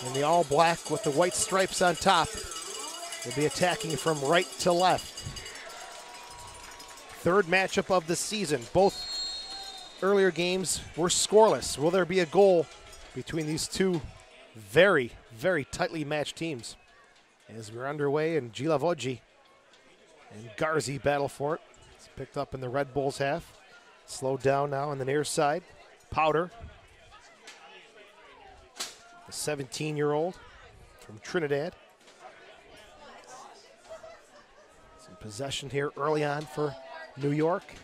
in the all black with the white stripes on top. Will be attacking from right to left. Third matchup of the season. Both earlier games were scoreless. Will there be a goal between these two very, very tightly matched teams? As we're underway, and Gilavogi and Garzi battle for it. It's picked up in the Red Bulls half. Slowed down now on the near side. Powder, a 17-year-old from Trinidad. Some possession here early on for New York.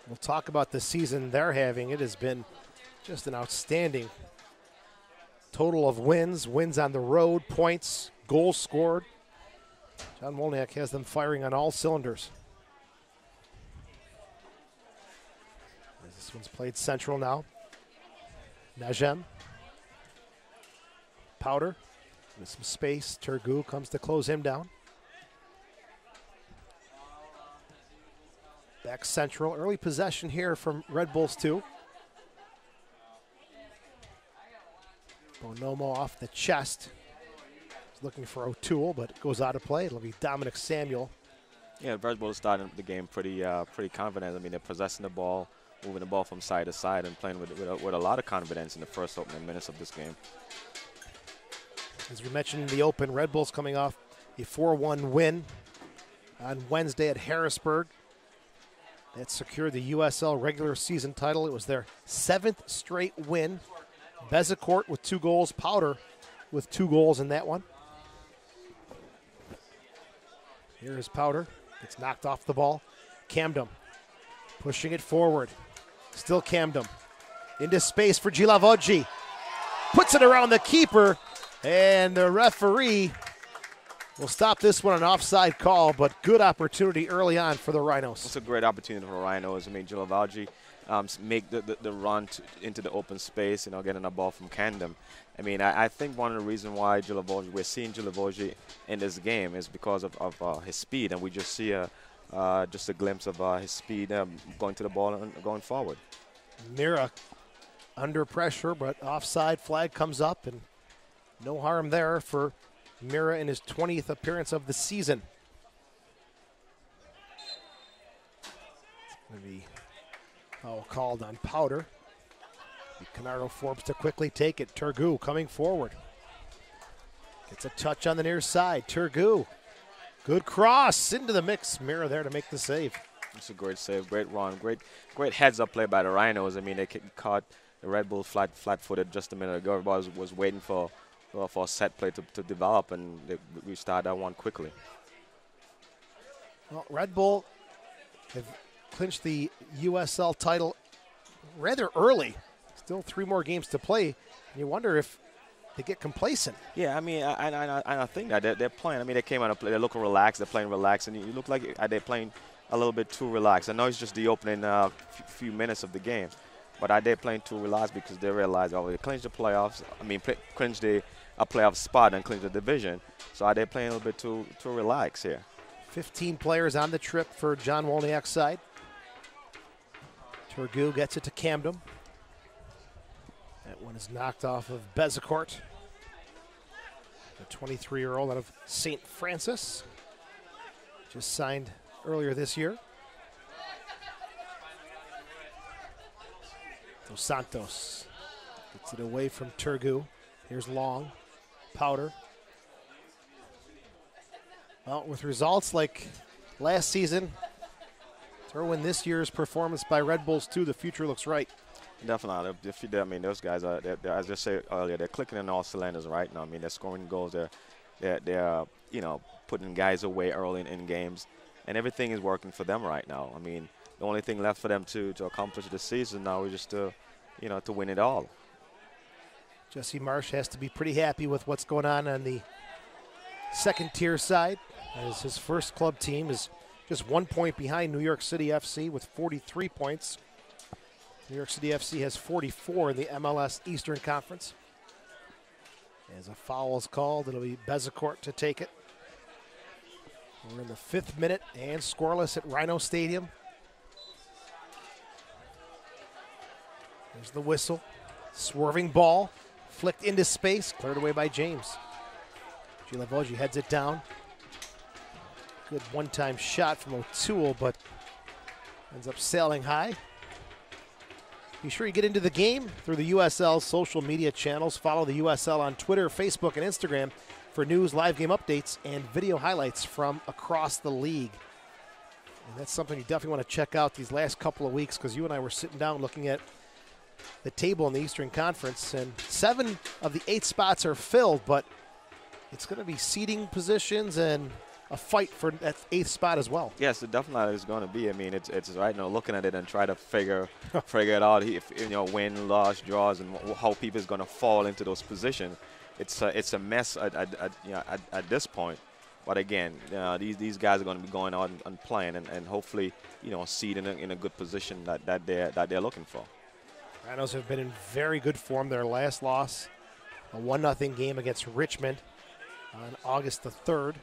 We'll talk about the season they're having. It has been just an outstanding total of wins on the road, points, goals scored. John Wolniak has them firing on all cylinders. As this one's played central now. Najem. Powder with some space. Turgu comes to close him down. Back central. Early possession here from Red Bulls 2. Bonomo off the chest. He's looking for O'Toole, but it goes out of play. It'll be Dominic Samuel. Yeah, Red Bulls starting the game pretty confident. I mean, they're possessing the ball, moving the ball from side to side, and playing with a lot of confidence in the first opening minutes of this game. As we mentioned in the open, Red Bulls coming off a 4-1 win on Wednesday at Harrisburg. That secured the USL regular season title. It was their 7th straight win. Bezecourt with 2 goals, Powder with 2 goals in that one. Here is Powder. Gets knocked off the ball. Camden pushing it forward. Still Camden. Into space for Gilavogi. Puts it around the keeper, and the referee will stop this one, an offside call, but good opportunity early on for the Rhinos. It's a great opportunity for the Rhinos. I mean, Gilavogi make the run into the open space, getting a ball from Camden. I mean, I think one of the reasons why we're seeing Gilavogi in this game is because of his speed, and we just see just a glimpse of his speed going to the ball and going forward. Mira under pressure, but offside flag comes up, and no harm there for Mira in his 20th appearance of the season. It's going to be foul called on Powder. Canardo Forbes to quickly take it. Turgu coming forward. Gets a touch on the near side. Turgu. Good cross into the mix. Mira there to make the save. It's a great save, great run, great heads-up play by the Rhinos. I mean, they caught the Red Bull flat-footed just a minute ago. Everybody was waiting for a set play to develop, and we started that one quickly. Well, Red Bull have clinched the USL title rather early. Still 3 more games to play. And you wonder if they get complacent. Yeah, I mean, I think that they're playing. I mean, they came out and play. They're looking relaxed. They're playing relaxed, and you look like they're playing a little bit too relaxed. I know it's just the opening few minutes of the game, but are they playing too relaxed because they realize, oh, they clinched the playoffs. I mean, clinched a playoff spot and clinched the division. So are they playing a little bit too relaxed here? 15 players on the trip for John Wolniak's side. Turgu gets it to Camden. That one is knocked off of Bezecourt, the 23-year-old out of St. Francis, just signed earlier this year. Dos Santos gets it away from Turgu. Here's Long, Powder. Well, with results like last season, throw in this year's performance by Red Bulls too, the future looks right. Definitely. I mean, those guys are, as I said earlier, they're clicking in all cylinders right now. I mean, they're scoring goals. They're putting guys away early in games, and everything is working for them right now. I mean, the only thing left for them to accomplish this season now is just to win it all. Jesse Marsh has to be pretty happy with what's going on the second-tier side, as his first club team is just 1 point behind New York City FC with 43 points. New York City FC has 44 in the MLS Eastern Conference. As a foul is called, it'll be Bezecourt to take it. We're in the 5th minute and scoreless at Rhino Stadium. There's the whistle. Swerving ball Flicked into space, cleared away by James. Gilavogi heads it down. Good one-time shot from O'Toole, but ends up sailing high. Be sure you get into the game through the USL social media channels. Follow the USL on Twitter, Facebook, and Instagram for news, live game updates, and video highlights from across the league. And that's something you definitely want to check out these last couple of weeks, because you and I were sitting down looking at the table in the Eastern Conference, and 7 of the 8 spots are filled, but it's going to be seating positions and a fight for that 8th spot as well. Yes, it definitely is going to be. I mean, it's right now looking at it and try to figure it out. If, win, loss, draws, and how people is going to fall into those positions. It's a mess at this point. But again, these guys are going to be going out and playing and hopefully seed in a good position that they're looking for. Rhinos have been in very good form. Their last loss, a 1-0 game against Richmond on August the 3rd.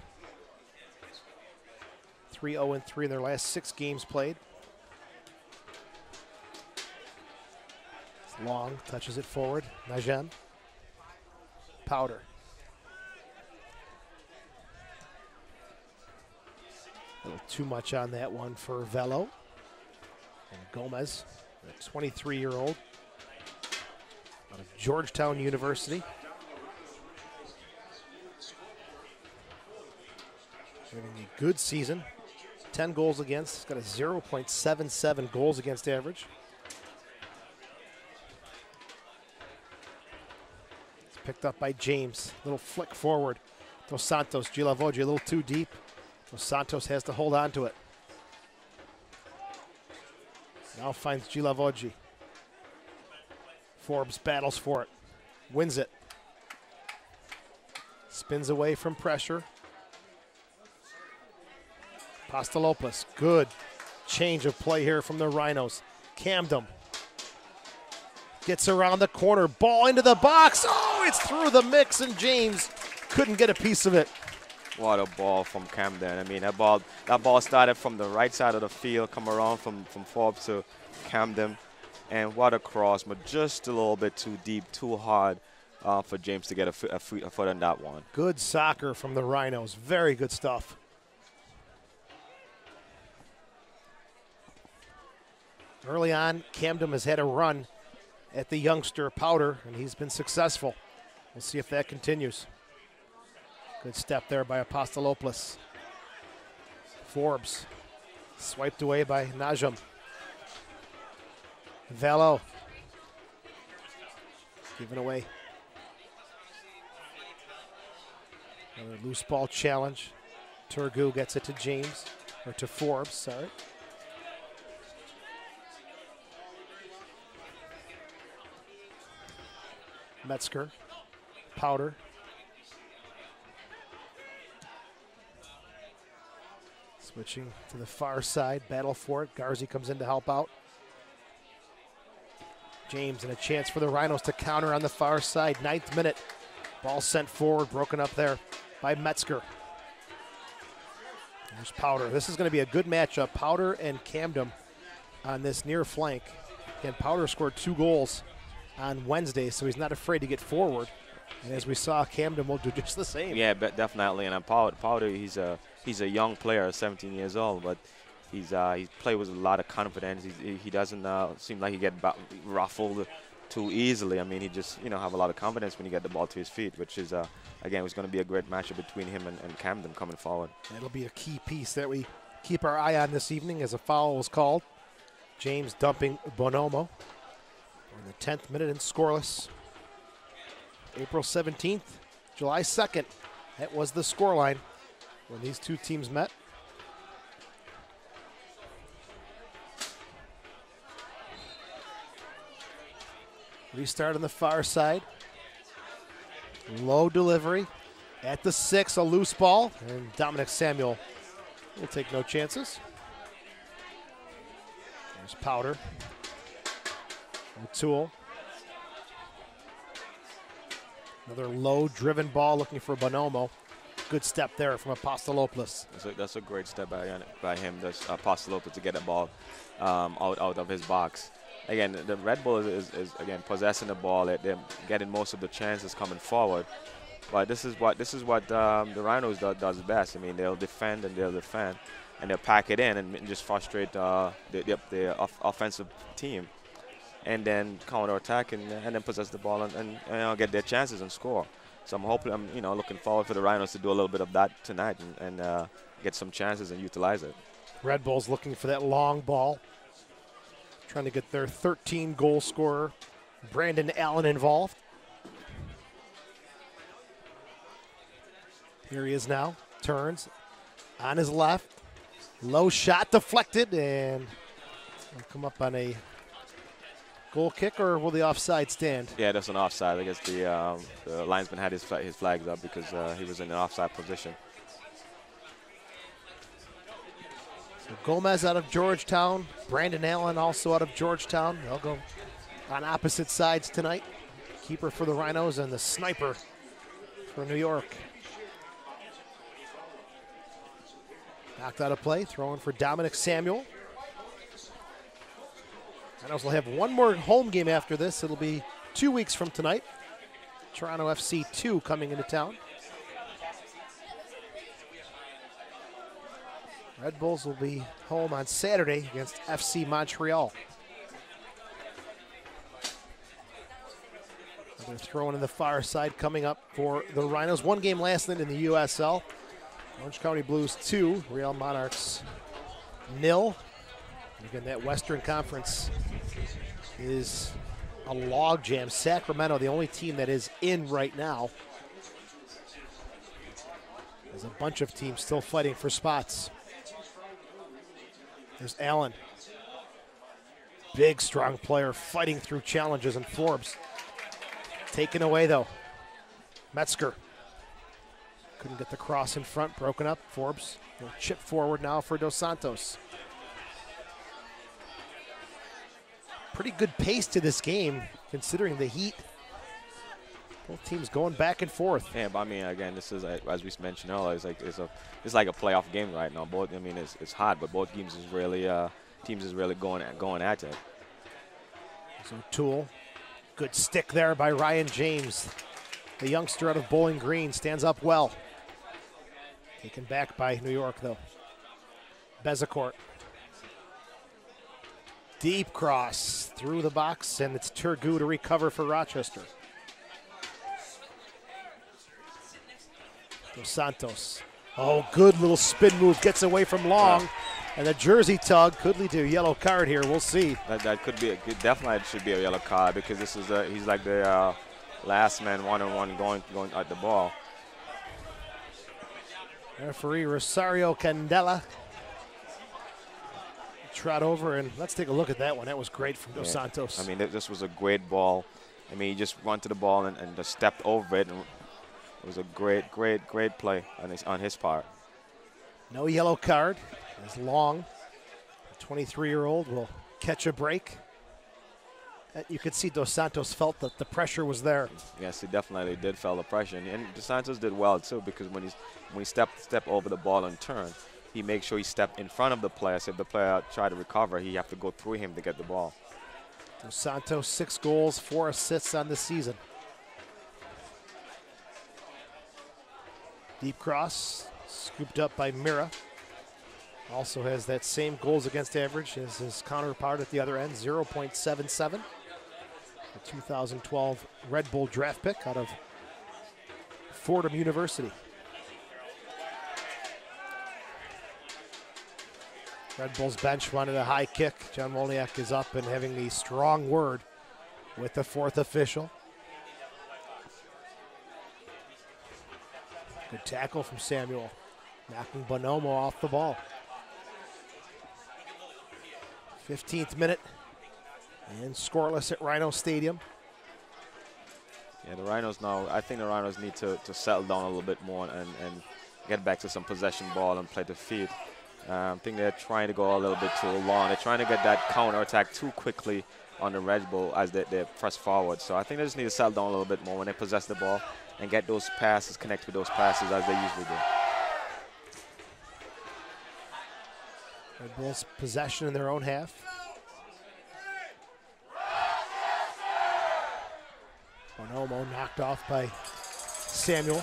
3-0-3 in their last 6 games played. It's Long touches it forward. Najem. Powder. A little too much on that one for Velo. And Gomez, a 23-year-old out of Georgetown University. Having a good season. 10 goals against. He's got a 0.77 goals against average. It's picked up by James. Little flick forward. Dos Santos, Gilavogi a little too deep. Dos Santos has to hold on to it. Now finds Gilavogi. Forbes battles for it. Wins it. Spins away from pressure. Pastalopoulos, good change of play here from the Rhinos. Camden gets around the corner, ball into the box. Oh, it's through the mix, and James couldn't get a piece of it. What a ball from Camden. I mean, that ball started from the right side of the field, come around from Forbes to Camden, and what a cross, but just a little bit too deep, too hard for James to get a foot on that one. Good soccer from the Rhinos. Very good stuff. Early on, Camden has had a run at the youngster Powder, and he's been successful. We'll see if that continues. Good step there by Apostolopoulos. Forbes swiped away by Najem. Velo given away. Another loose ball challenge. Turgu gets it to James, or to Forbes, sorry. Metzger, Powder. Switching to the far side, battle for it. Garzi comes in to help out. James, and a chance for the Rhinos to counter on the far side. 9th minute, ball sent forward, broken up there by Metzger. There's Powder. This is going to be a good matchup. Powder and Camden on this near flank. Again, Powder scored 2 goals on Wednesday, so he's not afraid to get forward. And as we saw, Camden will do just the same. Yeah, but definitely. And Powder, he's a young player, 17 years old, but he plays with a lot of confidence. He doesn't seem like he get ruffled too easily. I mean, he just have a lot of confidence when you get the ball to his feet, which is again, it's going to be a great matchup between him and Camden coming forward. It'll be a key piece that we keep our eye on this evening as a foul was called. James dumping Bonomo. In the 10th minute and scoreless. April 17th, July 2nd. That was the scoreline when these two teams met. Restart on the far side. Low delivery. At the 6, a loose ball. And Dominic Samuel will take no chances. There's Powder. O'Toole. Another low-driven ball looking for Bonomo. Good step there from Apostolopoulos. That's a great step by him, Apostolopoulos, to get the ball out of his box. again, the Red Bull is again possessing the ball. They're getting most of the chances coming forward. But this is what the Rhinos does best. I mean, they'll defend and they'll pack it in and just frustrate the offensive team, and then counterattack and then possess the ball and get their chances and score. So I'm looking forward for the Rhinos to do a little bit of that tonight and get some chances and utilize it. Red Bulls looking for that long ball, trying to get their 13-goal scorer, Brandon Allen, involved. Here he is now, turns on his left, low shot deflected, and will come up on a goal kick, or will the offside stand? Yeah, that's an offside. I guess the linesman had his flags up because he was in an offside position. So Gomez out of Georgetown, Brandon Allen also out of Georgetown. They'll go on opposite sides tonight. Keeper for the Rhinos and the sniper for New York. Knocked out of play, throwing for Dominic Samuel. Rhinos will have one more home game after this. It'll be 2 weeks from tonight. Toronto FC 2 coming into town. Red Bulls will be home on Saturday against FC Montreal. They're throwing in the far side coming up for the Rhinos. One game last night in the USL. Orange County Blues 2, Real Monarchs 0. Again, that Western Conference is a logjam. Sacramento, the only team that is in right now. There's a bunch of teams still fighting for spots. There's Allen. Big, strong player fighting through challenges, and Forbes taken away, though. Metzger couldn't get the cross in front, broken up. Forbes will chip forward now for Dos Santos. Pretty good pace to this game, considering the heat. Both teams going back and forth. Yeah, but I mean, again, this is as we mentioned earlier, it's like a playoff game right now. Both, I mean, it's hot, but both teams is really going at it. So Toole, good stick there by Ryan James. The youngster out of Bowling Green stands up well. Taken back by New York, though. Bezecourt. Deep cross through the box, and it's Turgu to recover for Rochester. Dos Santos. Oh, good little spin move. Gets away from Long. Yeah. And the jersey tug could lead to a yellow card here. We'll see. That could be definitely should be a yellow card because this is he's like the last man one-on-one going at the ball. Referee Rosario Candela. Trot over, and let's take a look at that one. That was great from Dos Santos. I mean, this was a great ball. I mean, he just went to the ball and just stepped over it. And it was a great play on his part. No yellow card. As Long, the 23-year-old, will catch a break. You could see Dos Santos felt that the pressure was there. Yes, he definitely did feel the pressure, and Dos Santos did well too because when he stepped over the ball and turned, he makes sure he stepped in front of the player. So if the player tried to recover, he have to go through him to get the ball. Dos Santos, 6 goals, 4 assists on the season. Deep cross, scooped up by Mira. Also has that same goals against average as his counterpart at the other end, 0.77. The 2012 Red Bull draft pick out of Fordham University. Red Bull's bench wanted a high kick. John Wolniak is up and having a strong word with the 4th official. Good tackle from Samuel, knocking Bonomo off the ball. 15th minute, and scoreless at Rhino Stadium. Yeah, the Rhinos now, I think the Rhinos need to settle down a little bit more and get back to some possession ball and play the feed. I think they're trying to go a little bit too long. They're trying to get that counter attack too quickly on the Red Bull as they press forward. So I think they just need to settle down a little bit more when they possess the ball and get those passes, connect with those passes as they usually do. Red Bulls possession in their own half. Bonomo knocked off by Samuel.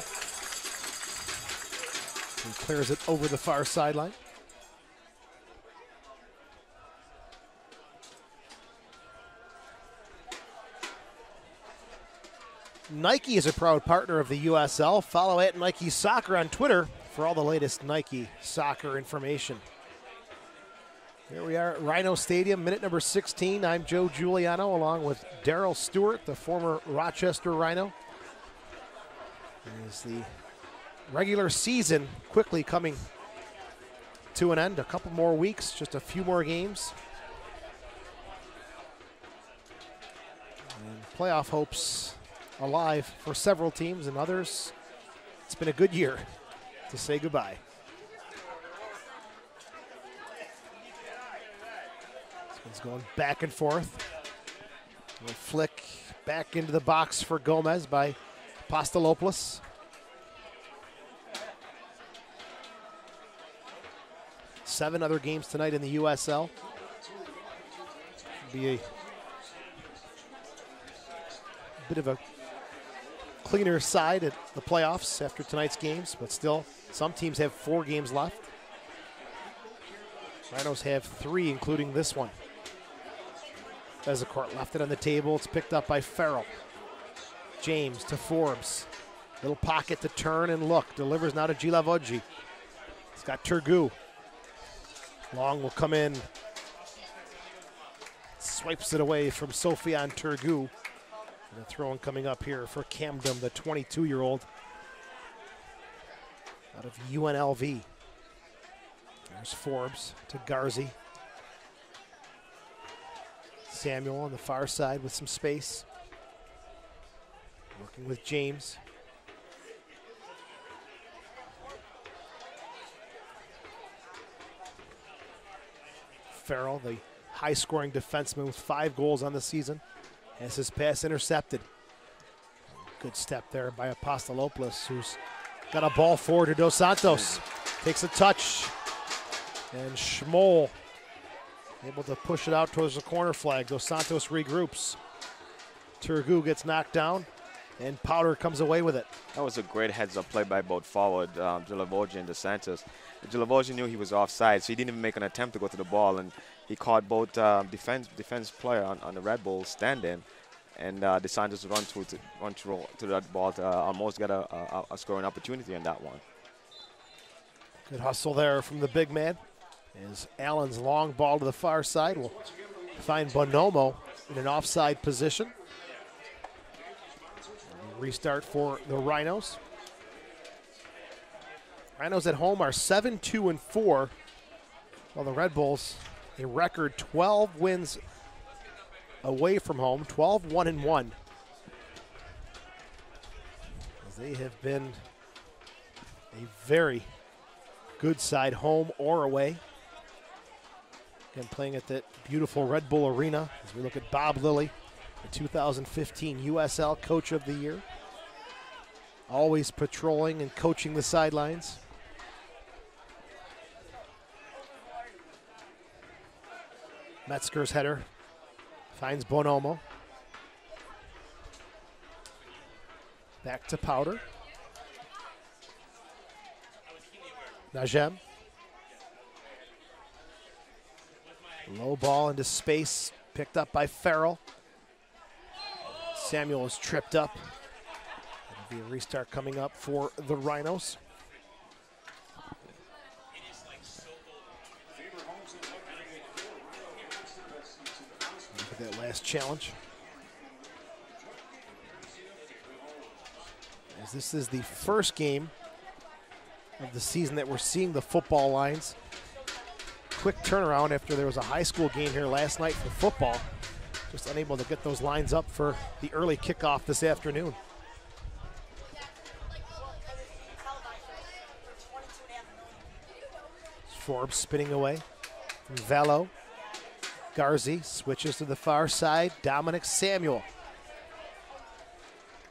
He clears it over the far sideline. Nike is a proud partner of the USL. Follow at Nike Soccer on Twitter for all the latest Nike soccer information. Here we are at Rhino Stadium, minute number 16. I'm Joe Giuliano along with Darryl Stewart, the former Rochester Rhino. As the regular season quickly coming to an end, a couple more weeks, just a few more games. And playoff hopes alive for several teams, and others, it's been a good year to say goodbye. This one's going back and forth. A little flick back into the box for Gomez by Apostolopoulos. Seven other games tonight in the USL. Should be a bit of a cleaner side at the playoffs after tonight's games, but still, some teams have 4 games left. Rhinos have 3, including this one. Bezecourt left it on the table. It's picked up by Farrell. James to Forbes. Little pocket to turn and look. Delivers now to Gilavoggi. He's got Turgu. Long will come in. Swipes it away from Sofian Turgu. And a throw-in coming up here for Camden, the 22-year-old out of UNLV. There's Forbes to Garzi. Samuel on the far side with some space. Working with James. Farrell, the high-scoring defenseman with 5 goals on the season, has his pass intercepted. Good step there by Apostolopoulos, who's got a ball forward to Dos Santos. Takes a touch, and Schmoll able to push it out towards the corner flag. Dos Santos regroups. Turgu gets knocked down, and Powder comes away with it. That was a great heads-up play by both forward, Gilavoggi and Dos Santos. Gilavoggi knew he was offside, so he didn't even make an attempt to go to the ball, and he caught both defense player on the Red Bull stand-in, and Dos Santos run to that ball to almost get a scoring opportunity in that one. Good hustle there from the big man. As Allen's long ball to the far side will find Bonomo in an offside position. Restart for the Rhinos. Rhinos at home are 7-2-4, while the Red Bulls a record 12 wins away from home, 12-1-1. As they have been a very good side, home or away. Again, playing at that beautiful Red Bull Arena as we look at Bob Lilly, the 2015 USL Coach of the Year. Always patrolling and coaching the sidelines. Metzger's header finds Bonomo. Back to Powder. Najem. Low ball into space, picked up by Farrell. Samuel is tripped up. There'll be a restart coming up for the Rhinos. Look at that last challenge. As this is the first game of the season that we're seeing the football lines. Quick turnaround after there was a high school game here last night for football. Just unable to get those lines up for the early kickoff this afternoon. Forbes spinning away from Velo. Garzi switches to the far side. Dominic Samuel.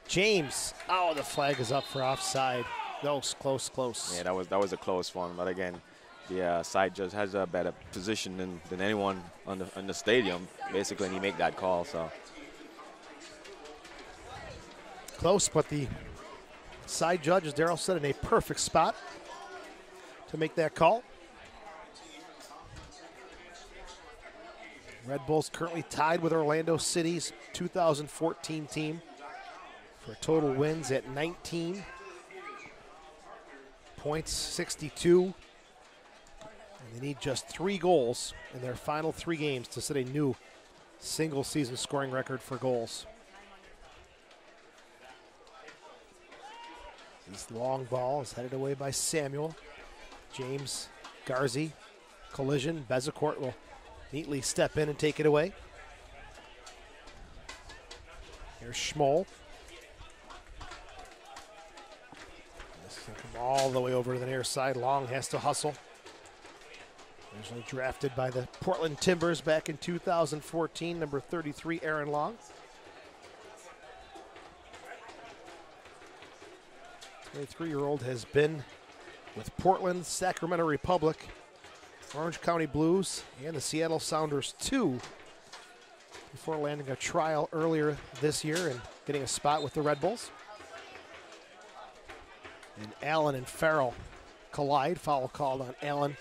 James. Oh, the flag is up for offside. Close. Yeah, that was a close one. But again, the side judge has a better position than anyone in the stadium, basically, and he make that call. So close, but the side judge, as Darryl said, in a perfect spot to make that call. Red Bulls currently tied with Orlando City's 2014 team for total wins at 19 points, 62. And they need just 3 goals in their final 3 games to set a new single-season scoring record for goals. This long ball is headed away by Samuel. James Garzi, collision. Bezecourt will neatly step in and take it away. Here's Schmoll. This can come all the way over to the near side. Long has to hustle. Originally drafted by the Portland Timbers back in 2014, number 33, Aaron Long. 23-year-old has been with Portland, Sacramento Republic, Orange County Blues, and the Seattle Sounders too, before landing a trial earlier this year and getting a spot with the Red Bulls. And Allen and Farrell collide. Foul called on Allen.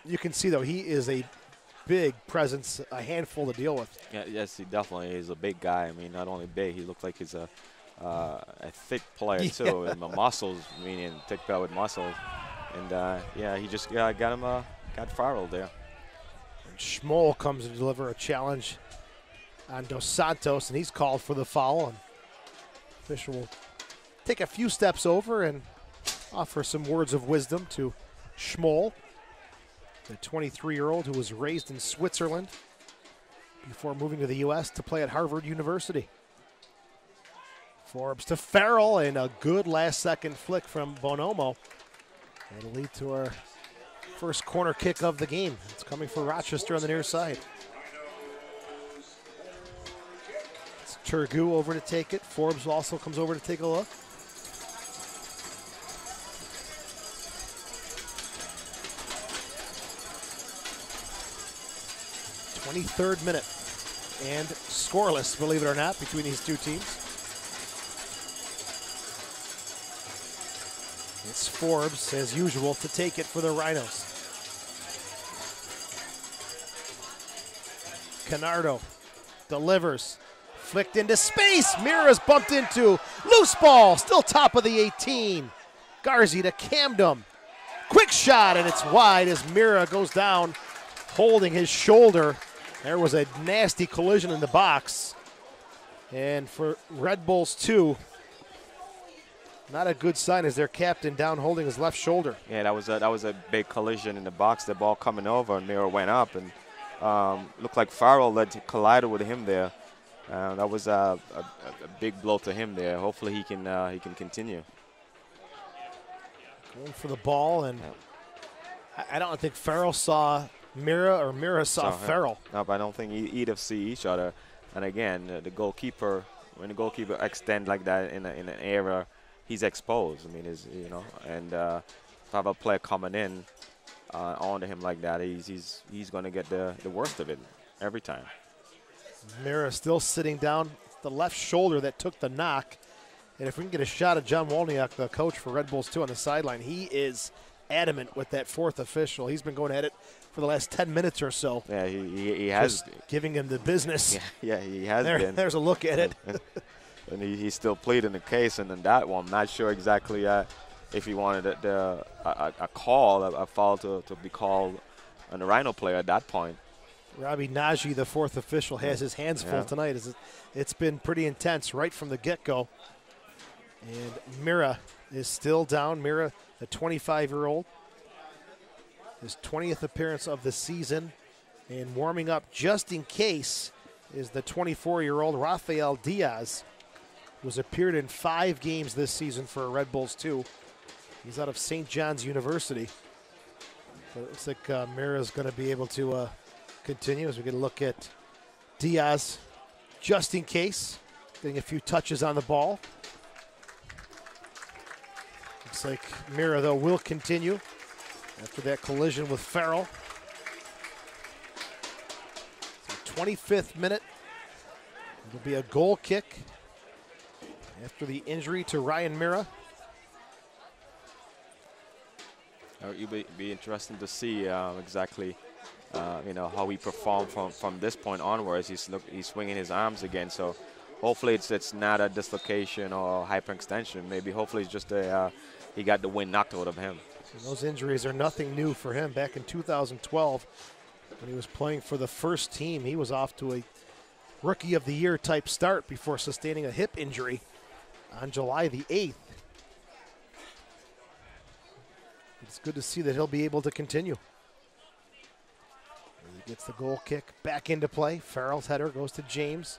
You can see, though, he is a big presence, a handful to deal with. Yeah, yes, he definitely is a big guy. I mean, not only big, he looks like he's a thick player too, and the muscles, meaning thick player with muscles. And yeah, he just got Farrell there. And Schmoll comes to deliver a challenge on Dos Santos, and he's called for the foul. And official will take a few steps over and offer some words of wisdom to Schmoll, the 23-year-old who was raised in Switzerland before moving to the U.S. to play at Harvard University. Forbes to Farrell, and a good last-second flick from Bonomo. That'll lead to our first corner kick of the game. It's coming for Rochester on the near side. It's Turgu over to take it. Forbes also comes over to take a look. 23rd minute, and scoreless, believe it or not, between these two teams. It's Forbes, as usual, to take it for the Rhinos. Canardo delivers, flicked into space. Mira's bumped into, loose ball, still top of the 18. Garzi to Camden. Quick shot, and it's wide as Mira goes down, holding his shoulder. There was a nasty collision in the box. And for Red Bulls 2, not a good sign as their captain down holding his left shoulder. Yeah, that was a big collision in the box. The ball coming over, and Mira went up, and looked like Farrell collided with him there. That was a big blow to him there. Hopefully he can continue. Going for the ball, and I don't think Farrell saw Mira or Mira saw Farrell. No, but I don't think either see each other. And again, the goalkeeper, when the goalkeeper extend like that in an area, he's exposed. I mean, and if I have a player coming in onto him like that, he's going to get the worst of it every time. Mira still sitting down, the left shoulder that took the knock. And if we can get a shot of John Wolniak, the coach for Red Bulls 2 on the sideline, he is adamant with that fourth official. He's been going at it for the last 10 minutes or so. Yeah, he has. Just giving him the business. Yeah, he has been. There's a look at it. And he's still pleading the case, and then that one, I'm not sure exactly if he wanted a call, a foul to be called on the Rhino player at that point. Robbie Nagy, the fourth official, has his hands full tonight. It's been pretty intense right from the get-go. And Mira is still down. Mira, the 25-year-old, his 20th appearance of the season. And warming up just in case is the 24-year-old Rafael Diaz, who's appeared in 5 games this season for Red Bulls 2. He's out of St. John's University. But it looks like Mira's going to be able to continue as we get a look at Diaz just in case, getting a few touches on the ball. Looks like Mira, though, will continue after that collision with Farrell. So 25th minute. It'll be a goal kick. after the injury to Ryan Mira. It'll be interesting to see exactly, how he performed from this point onwards. He's swinging his arms again, so hopefully it's not a dislocation or hyperextension. Maybe hopefully it's just he got the wind knocked out of him. And those injuries are nothing new for him. Back in 2012, when he was playing for the first team, he was off to a Rookie of the Year type start before sustaining a hip injury on July the 8th. It's good to see that he'll be able to continue. He gets the goal kick back into play. Farrell's header goes to James.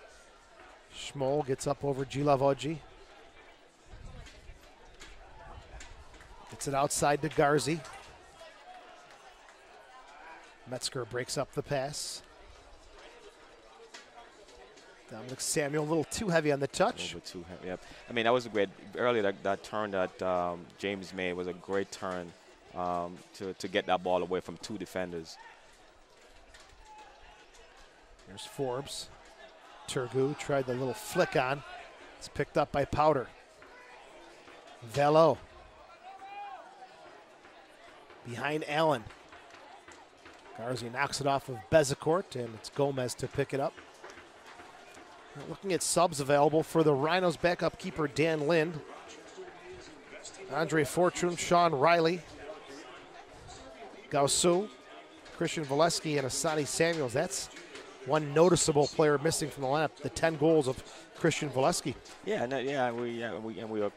Schmoll gets up over Gilavogi. Gets it outside to Garzi. Metzger breaks up the pass. Dominic Samuel a little too heavy on the touch. A little bit too heavy, yep. I mean, that was a great, earlier that turn that James made was a great turn to get that ball away from two defenders. Here's Forbes. Turgu tried the little flick on. It's picked up by Powder. Velo. Behind Allen. Garzi knocks it off of Bezecourt, and it's Gomez to pick it up. Looking at subs available for the Rhinos, backup keeper Dan Lind, Andre Fortune, Sean Riley, Gausu, Christian Valesky, and Asani Samuels. That's one noticeable player missing from the lineup. The 10 goals of Christian Valesky. Yeah, we were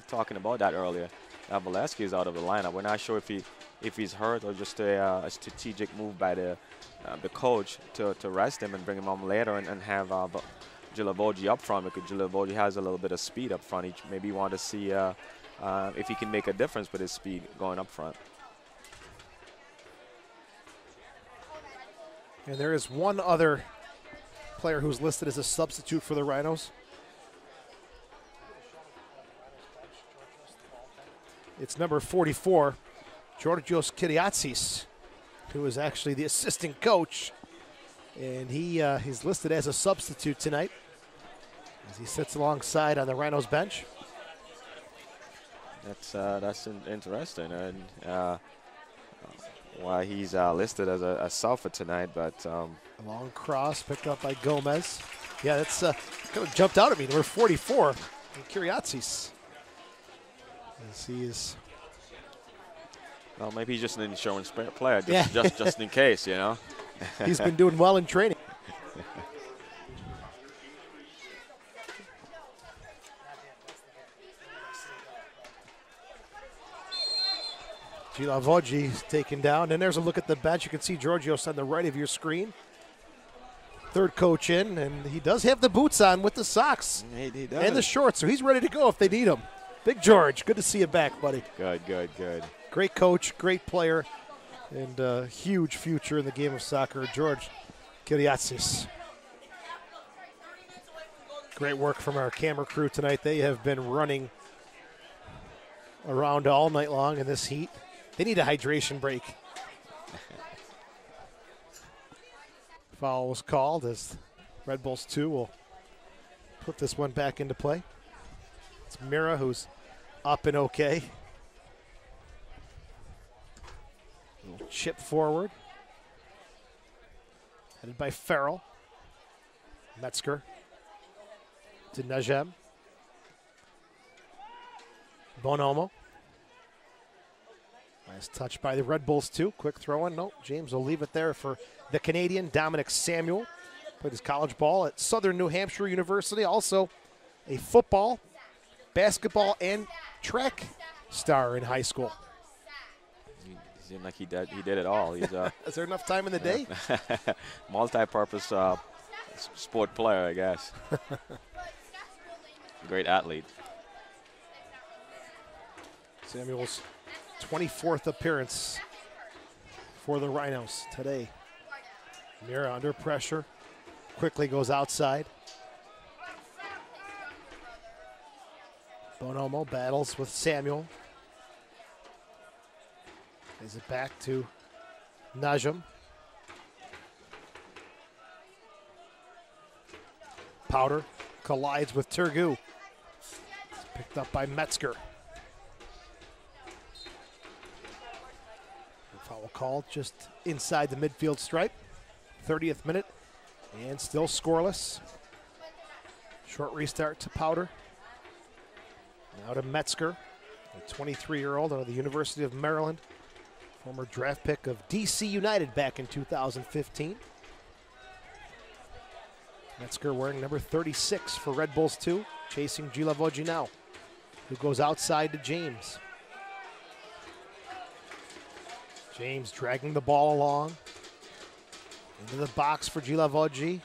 talking about that earlier. Valesky is out of the lineup. We're not sure if he's hurt or just a strategic move by the coach to rest him and bring him on later and have Gilavogi up front, because Gilavogi has a little bit of speed up front. Maybe want to see if he can make a difference with his speed going up front. And there is one other player who's listed as a substitute for the Rhinos. It's number 44, Georgios Kyriatsis, who is actually the assistant coach. And he's listed as a substitute tonight as he sits alongside on the Rhinos bench. That's interesting, and why he's listed as a sub for tonight. But a long cross picked up by Gomez. Yeah, that's kind of jumped out at me. Number 44, Kyriatsis. As he is. Well, maybe he's just an insurance player, just in case, you know. He's been doing well in training. Gilavogi is taken down. And there's a look at the bench. You can see Georgios on the right of your screen. Third coach in, and he does have the boots on with the socks. He does. And the shorts, so he's ready to go if they need him. Big George, good to see you back, buddy. Good. Great coach, great player, and huge future in the game of soccer. George Kyriatsis. Great work from our camera crew tonight. They have been running around all night long in this heat. They need a hydration break. Foul was called as Red Bulls 2 will put this one back into play. It's Mira who's up and okay. Little chip forward. Headed by Farrell. Metzger to Najem. Bonomo. Nice touch by the Red Bulls too. Quick throw in. No, James will leave it there for the Canadian Dominic Samuel. Played his college ball at Southern New Hampshire University. Also a football, basketball, and track star in high school. He seemed like he did it all. He's Is there enough time in the day? Multi-purpose sport player, I guess. Great athlete. Samuel's 24th appearance for the Rhinos today. Mira under pressure. Quickly goes outside. Bonomo battles with Samuel. Plays it back to Najem. Powder collides with Turgu. Picked up by Metzger. Foul called just inside the midfield stripe. 30th minute and still scoreless. Short restart to Powder. Now to Metzger, a 23-year-old out of the University of Maryland. Former draft pick of DC United back in 2015. Metzger wearing number 36 for Red Bulls 2, chasing Gilavogi now, who goes outside to James. James dragging the ball along. Into the box for Gilavogi.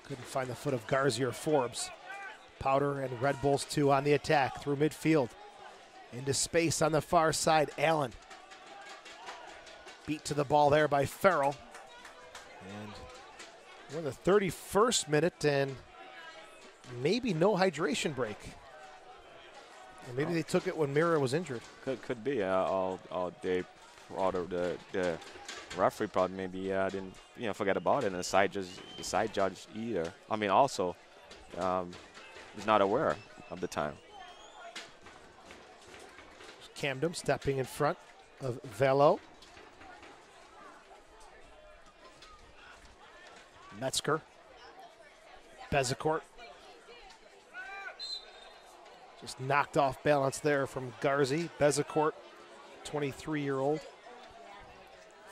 Couldn't find the foot of Garcia or Forbes. Powder and Red Bulls 2 on the attack through midfield. Into space on the far side, Allen. Beat to the ball there by Farrell. And we're in the 31st minute and maybe no hydration break. Or maybe they took it when Mira was injured. Could be all day. The referee probably maybe didn't forget about it, and the side judge either. I mean, also is not aware of the time. Camden stepping in front of Velo. Metzger. Bezecourt. Just knocked off balance there from Garzi. Bezecourt, 23-year-old.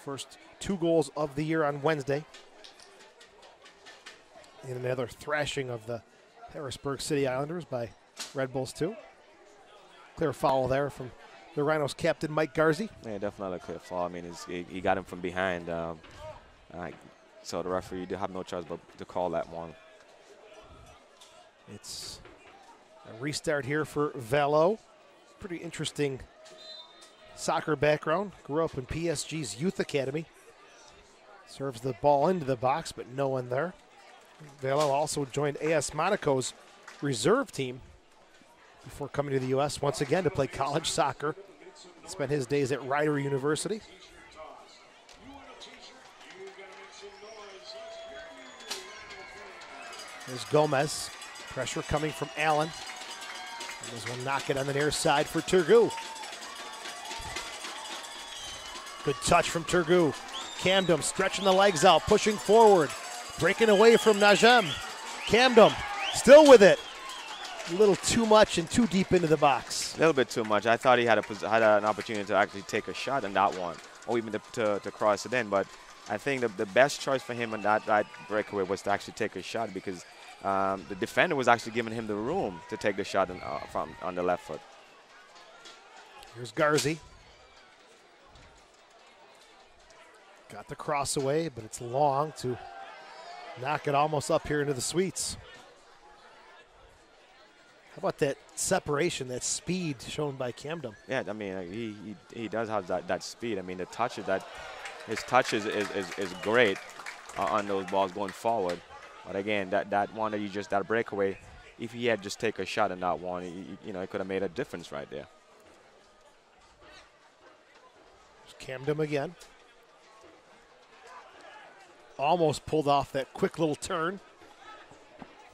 First 2 goals of the year on Wednesday. And another thrashing of the Harrisburg City Islanders by Red Bulls 2. Clear foul there from the Rhinos captain Mike Garzi. Yeah, definitely a clear foul. I mean, he got him from behind. So the referee did have no choice but to call that one. It's a restart here for Velo. Pretty interesting soccer background. Grew up in PSG's youth academy. Serves the ball into the box, but no one there. Velo also joined AS Monaco's reserve team before coming to the U.S. once again to play college soccer. Spent his days at Rider University. There's Gomez. Pressure coming from Allen. Gomez will knock it on the near side for Turgu. Good touch from Turgu. Camden stretching the legs out, pushing forward. Breaking away from Najem. Camden still with it. A little too much and too deep into the box. A little bit too much. I thought he had an opportunity to actually take a shot in that one, or even to cross it in. But I think the best choice for him in that breakaway was to actually take a shot, because the defender was actually giving him the room to take the shot on the left foot. Here's Garzi. Got the cross away, but it's long to knock it almost up here into the suites. How about that separation, that speed shown by Camden? Yeah, I mean, he does have that speed. I mean, his touch is great on those balls going forward. But again, that one that breakaway, if he had just taken a shot in that one, it could have made a difference right there. There's Camden again. Almost pulled off that quick little turn.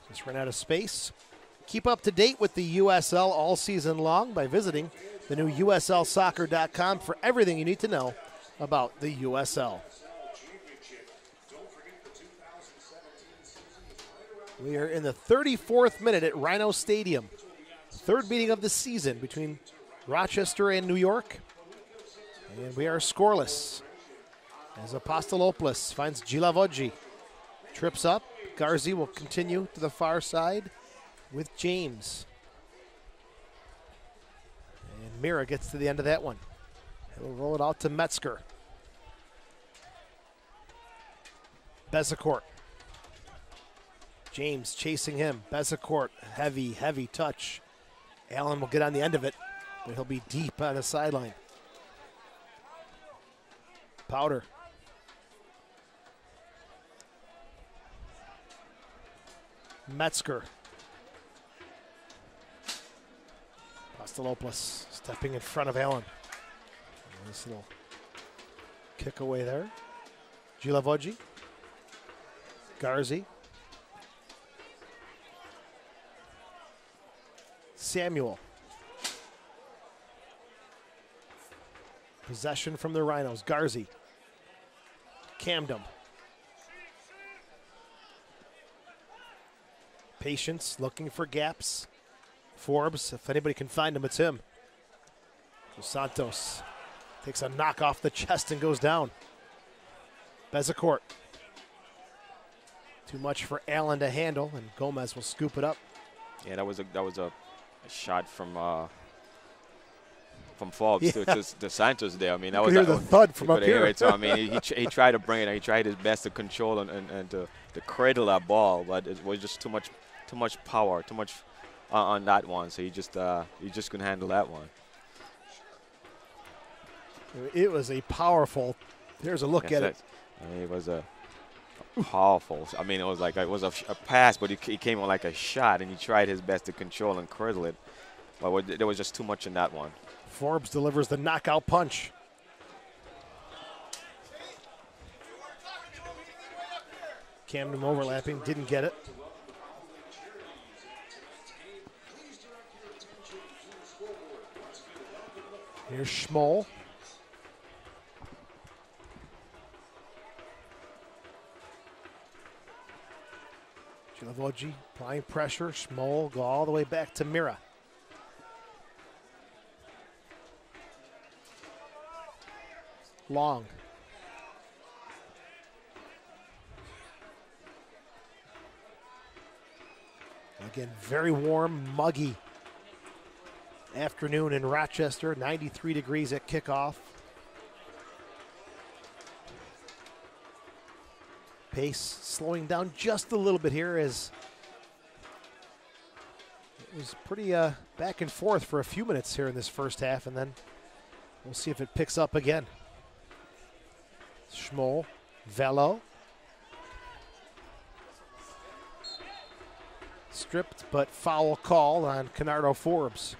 Just ran out of space. Keep up to date with the USL all season long by visiting the new USLsoccer.com for everything you need to know about the USL. We are in the 34th minute at Rhino Stadium. Third meeting of the season between Rochester and New York. And we are scoreless as Apostolopoulos finds Gilavogi. Trips up. Garzi will continue to the far side with James. And Mira gets to the end of that one. He'll roll it out to Metzger. Bezecourt. James chasing him. Bezecourt, heavy touch. Allen will get on the end of it, but he'll be deep on the sideline. Powder. Metzger. Apostolopoulos stepping in front of Allen. Nice little kick away there. Gilavogi. Garzi. Samuel. Possession from the Rhinos. Garzi. Camden. Patience, looking for gaps. Forbes, if anybody can find him, it's him. Dos Santos takes a knock off the chest and goes down. Bezecourt. Too much for Allen to handle, and Gomez will scoop it up. Yeah, that was a shot from Forbes to Santos there. I mean, that was hear the thud from up here. So I mean, he tried to bring it. He tried his best to control and to cradle that ball, but it was just too much power, too much on that one. So he just couldn't handle that one. It was a powerful. Here's a look at it. I mean, it was a powerful. I mean, it was a pass, but he came on like a shot, and he tried his best to control and cradle it. But there was just too much in that one. Forbes delivers the knockout punch. Camden overlapping, didn't get it. Here's Schmoll. Gilavogi applying pressure. Schmoll go all the way back to Mira. Long. Again, very warm, muggy afternoon in Rochester. 93 degrees at kickoff. Pace slowing down just a little bit here as it was pretty back and forth for a few minutes here in this first half, and then we'll see if it picks up again. Schmoll, Velo. Stripped, but foul call on Canardo Forbes.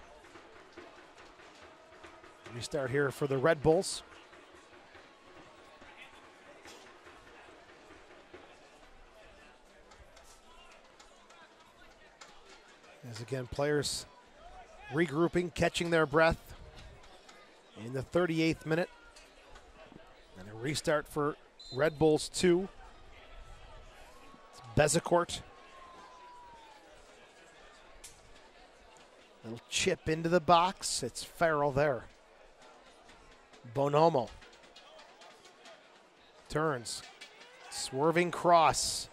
Restart here for the Red Bulls. As again, players regrouping, catching their breath in the 38th minute. And a restart for Red Bulls 2. It's Bezecourt. Little chip into the box. It's Farrell there. Bonomo. Turns. Swerving cross.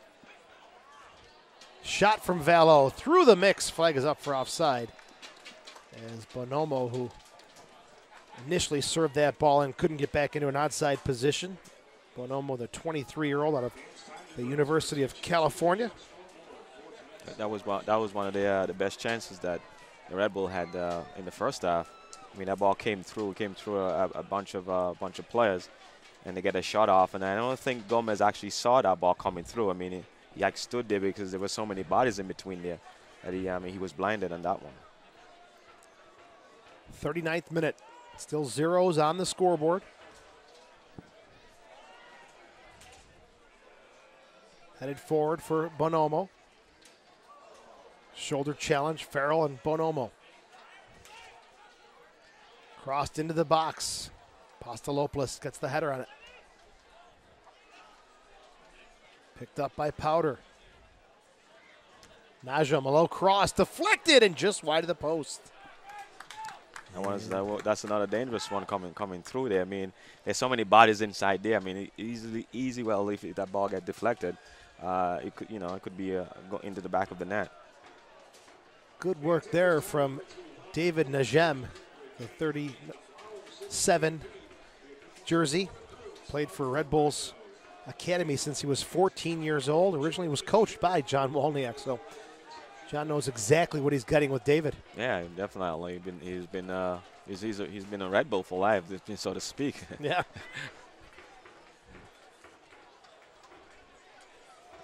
Shot from Valo through the mix. Flag is up for offside. As Bonomo, who initially served that ball and couldn't get back into an outside position. Bonomo, the 23-year-old out of the University of California. That was one of the best chances that the Red Bull had in the first half. I mean, that ball came through a bunch of players, and they get a shot off. And I don't think Gomez actually saw that ball coming through. I mean, he like stood there because there were so many bodies in between there that he was blinded on that one. 39th minute. Still zeros on the scoreboard. Headed forward for Bonomo. Shoulder challenge, Farrell and Bonomo. Crossed into the box. Pastalopoulos gets the header on it. Picked up by Powder. Najam, a low cross, deflected and just wide of the post. That's another dangerous one coming through there. I mean, there's so many bodies inside there. I mean, well, if that ball get deflected, it could be go into the back of the net. Good work there from David Najem, the 37 jersey. Played for Red Bulls Academy since he was 14 years old. Originally was coached by John Wolniak, so John knows exactly what he's getting with David. Yeah, definitely. He's been a Red Bull for life, so to speak. Yeah.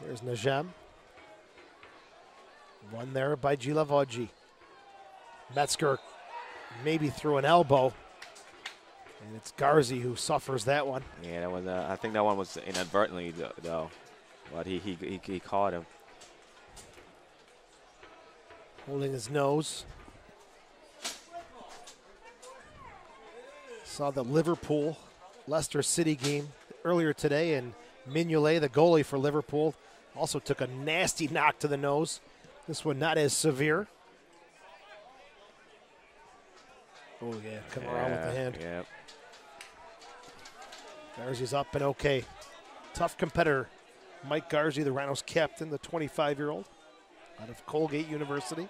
There's Najem. One there by Gilavogi. Metzger maybe through an elbow. And it's Garzi who suffers that one. Yeah, that was. I think that one was inadvertently though, but he caught him. Holding his nose. Saw the Liverpool Leicester City game earlier today, and Mignolet, the goalie for Liverpool, also took a nasty knock to the nose. This one not as severe. Oh, yeah, come around with the hand. Yeah. Garzi's up and okay. Tough competitor. Mike Garzi, the Rhinos captain, the 25-year-old out of Colgate University.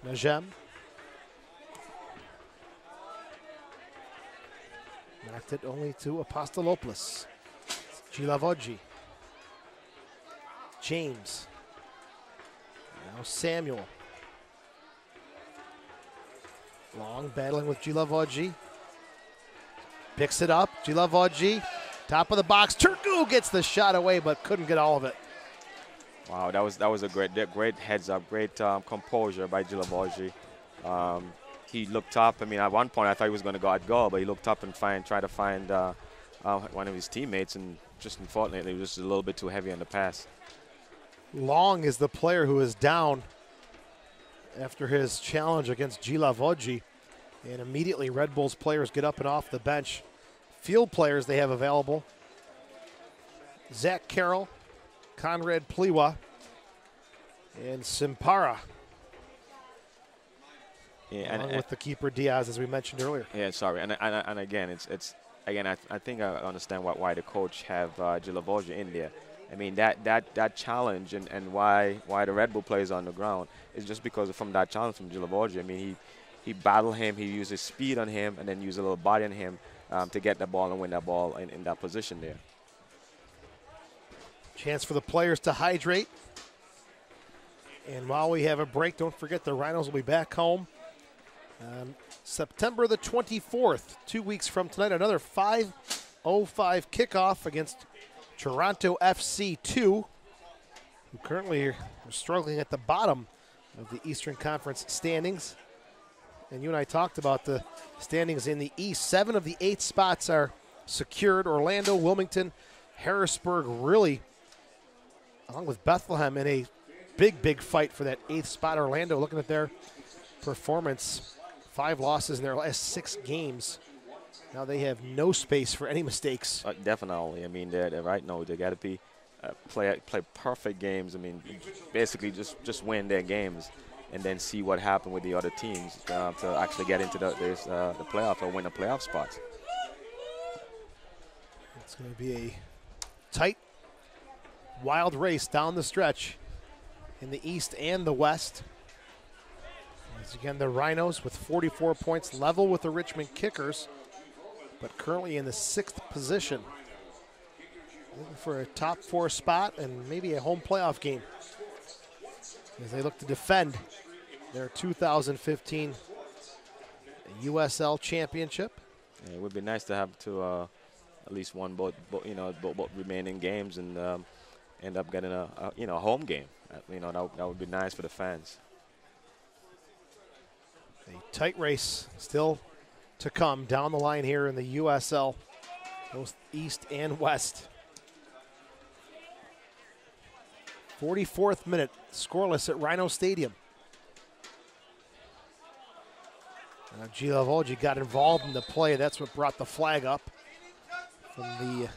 Najem. Knocked it only to Apostolopoulos. Gilavogi. James. Now Samuel. Long battling with Gilavogi. Picks it up. Gilavogi. Top of the box. Turku gets the shot away, but couldn't get all of it. Wow, that was a great heads up, great composure by Gilavogi. He looked up. I mean, at one point I thought he was going to go at goal, but he looked up and tried to find one of his teammates, and just unfortunately he was just a little bit too heavy on the pass. Long is the player who is down after his challenge against Gilavogi, and immediately Red Bulls players get up and off the bench. Field players they have available: Zach Carroll, Conrad Pliwa, and Simpara. Yeah, along with the keeper Diaz, as we mentioned earlier. Yeah, sorry, and again, it's again I think I understand why the coach have Gilavogi in there. I mean that challenge and why the Red Bull players on the ground is just because from that challenge from Gilavogi. I mean he battled him, he used his speed on him, and then used a little body on him to get the ball and win that ball in that position there. Chance for the players to hydrate. And while we have a break, don't forget the Rhinos will be back home September the 24th, 2 weeks from tonight. Another 5:05 kickoff against Toronto FC 2, who currently are struggling at the bottom of the Eastern Conference standings. And you and I talked about the standings in the East. 7 of the 8 spots are secured. Orlando, Wilmington, Harrisburg really, along with Bethlehem, in a big fight for that 8th spot. Orlando, looking at their performance, 5 losses in their last 6 games. Now they have no space for any mistakes. Definitely. I mean, they're right now. They got to be play perfect games. I mean, basically just win their games, and then see what happened with the other teams to actually get into the playoff or win a playoff spot. It's going to be a tight, wild race down the stretch in the East and the West. As again, the Rhinos with 44 points, level with the Richmond Kickers, but currently in the 6th position. Looking for a top 4 spot and maybe a home playoff game as they look to defend their 2015 USL Championship. Yeah, it would be nice to have at least won both remaining games and end up getting a home game. That would be nice for the fans. A tight race still to come down the line here in the USL, both East and West. 44th minute, scoreless at Rhino Stadium. Gilavogi got involved in the play. That's what brought the flag up from the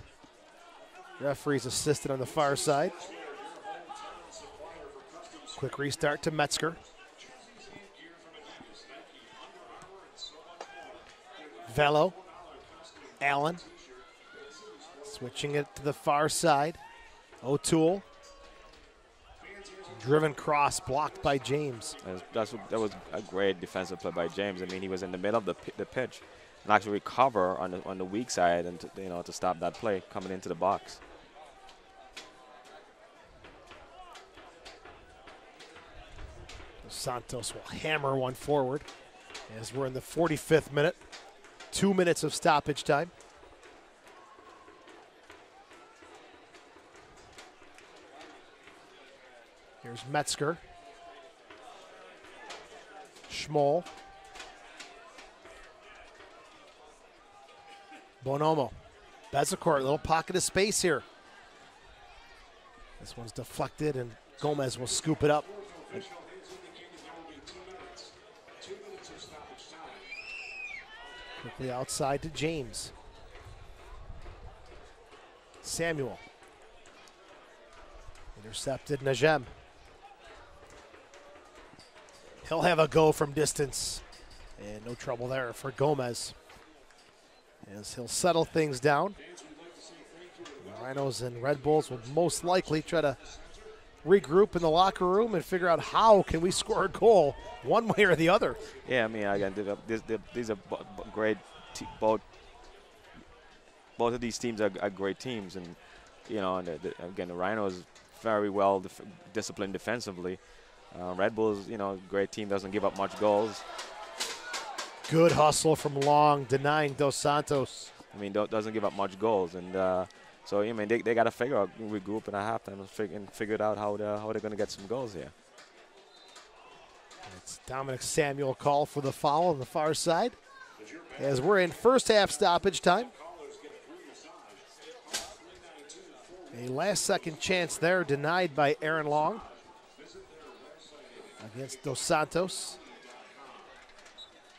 referee's assistant on the far side. Quick restart to Metzger. Velo. Allen. Switching it to the far side. O'Toole. Driven cross blocked by James. That was a great defensive play by James. I mean, he was in the middle of the pitch and actually recover on the weak side and to stop that play coming into the box. Santos will hammer one forward as we're in the 45th minute. 2 minutes of stoppage time. Here's Metzger. Schmoll. Bonomo. Bezecourt, a little pocket of space here. This one's deflected, and Gomez will scoop it up. Quickly outside to James. Samuel. Intercepted Najem. He'll have a go from distance. And no trouble there for Gomez, as he'll settle things down. The Rhinos and Red Bulls will most likely try to regroup in the locker room and figure out how can we score a goal one way or the other. Yeah, I mean, again, these are great. Both of these teams are great teams, and you know, and again, the Rhinos very well disciplined defensively. Red Bulls, you know, great team, doesn't give up much goals. Good hustle from Long, denying Dos Santos. I mean, doesn't give up much goals, and so I mean, they got to figure out, regroup in a halftime and figure it out how they're going to get some goals here. It's Dominic Samuel call for the foul on the far side, as we're in first half stoppage time. A last-second chance there, denied by Aaron Long against Dos Santos.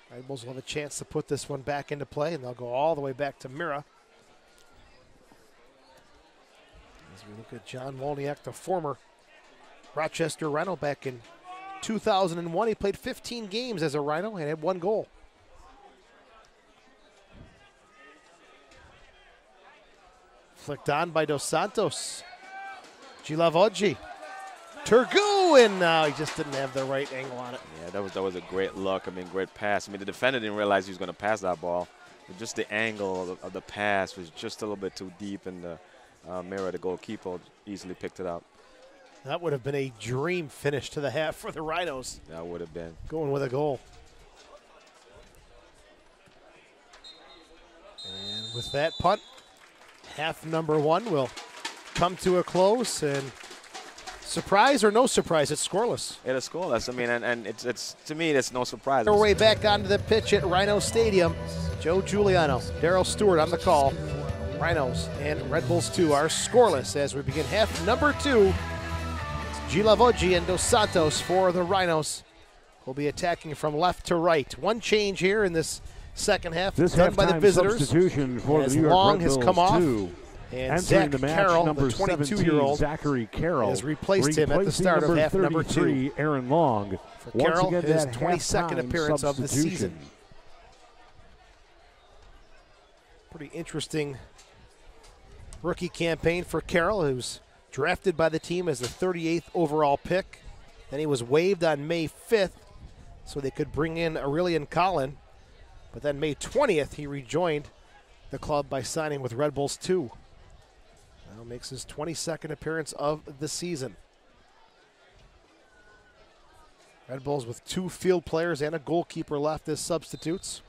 Red Bulls will have a chance to put this one back into play, and they'll go all the way back to Mira. As we look at John Wolniak, the former Rochester Rhino, back in 2001. He played 15 games as a Rhino and had 1 goal. Flicked on by Dos Santos. Gilavogi. Turgu, and he just didn't have the right angle on it. Yeah, that was a great look. I mean, great pass. I mean, the defender didn't realize he was going to pass that ball. But just the angle of the pass was just a little bit too deep, and the Mira, the goalkeeper, easily picked it up. That would have been a dream finish to the half for the Rhinos. That would have been. Going with a goal. And with that punt, half number 1 will come to a close, and surprise or no surprise, it's scoreless. It is scoreless. I mean, and it's to me, it's no surprise. Our way back onto the pitch at Rhino Stadium. Joe Giuliano, Daryl Stewart on the call. Rhinos and Red Bulls 2 are scoreless as we begin half number 2. Gilavogi and Dos Santos for the Rhinos will be attacking from left to right. One change here in this second half, done by the visitors. Substitution for as the New York Long Red has Bulls come off. 2. And Zach the match, Carroll, number the 22-year-old, Zachary Carroll, has replaced him at the start of half number 2. Aaron Long. For Carroll, his 22nd appearance of the season. Pretty interesting rookie campaign for Carroll, who's drafted by the team as the 38th overall pick. Then he was waived on May 5th so they could bring in Aurelian Collin. But then May 20th, he rejoined the club by signing with Red Bulls 2. Now makes his 22nd appearance of the season. Red Bulls with 2 field players and a goalkeeper left as substitutes.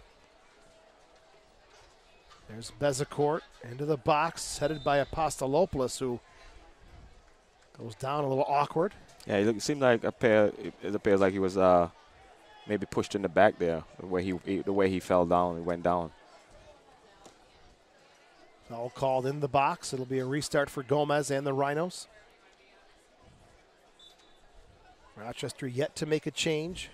There's Bezecourt into the box, headed by Apostolopoulos, who goes down a little awkward. Yeah, it seemed like it appears like he was maybe pushed in the back there, the way he fell down and went down. Foul called in the box. It'll be a restart for Gomez and the Rhinos. Rochester yet to make a change.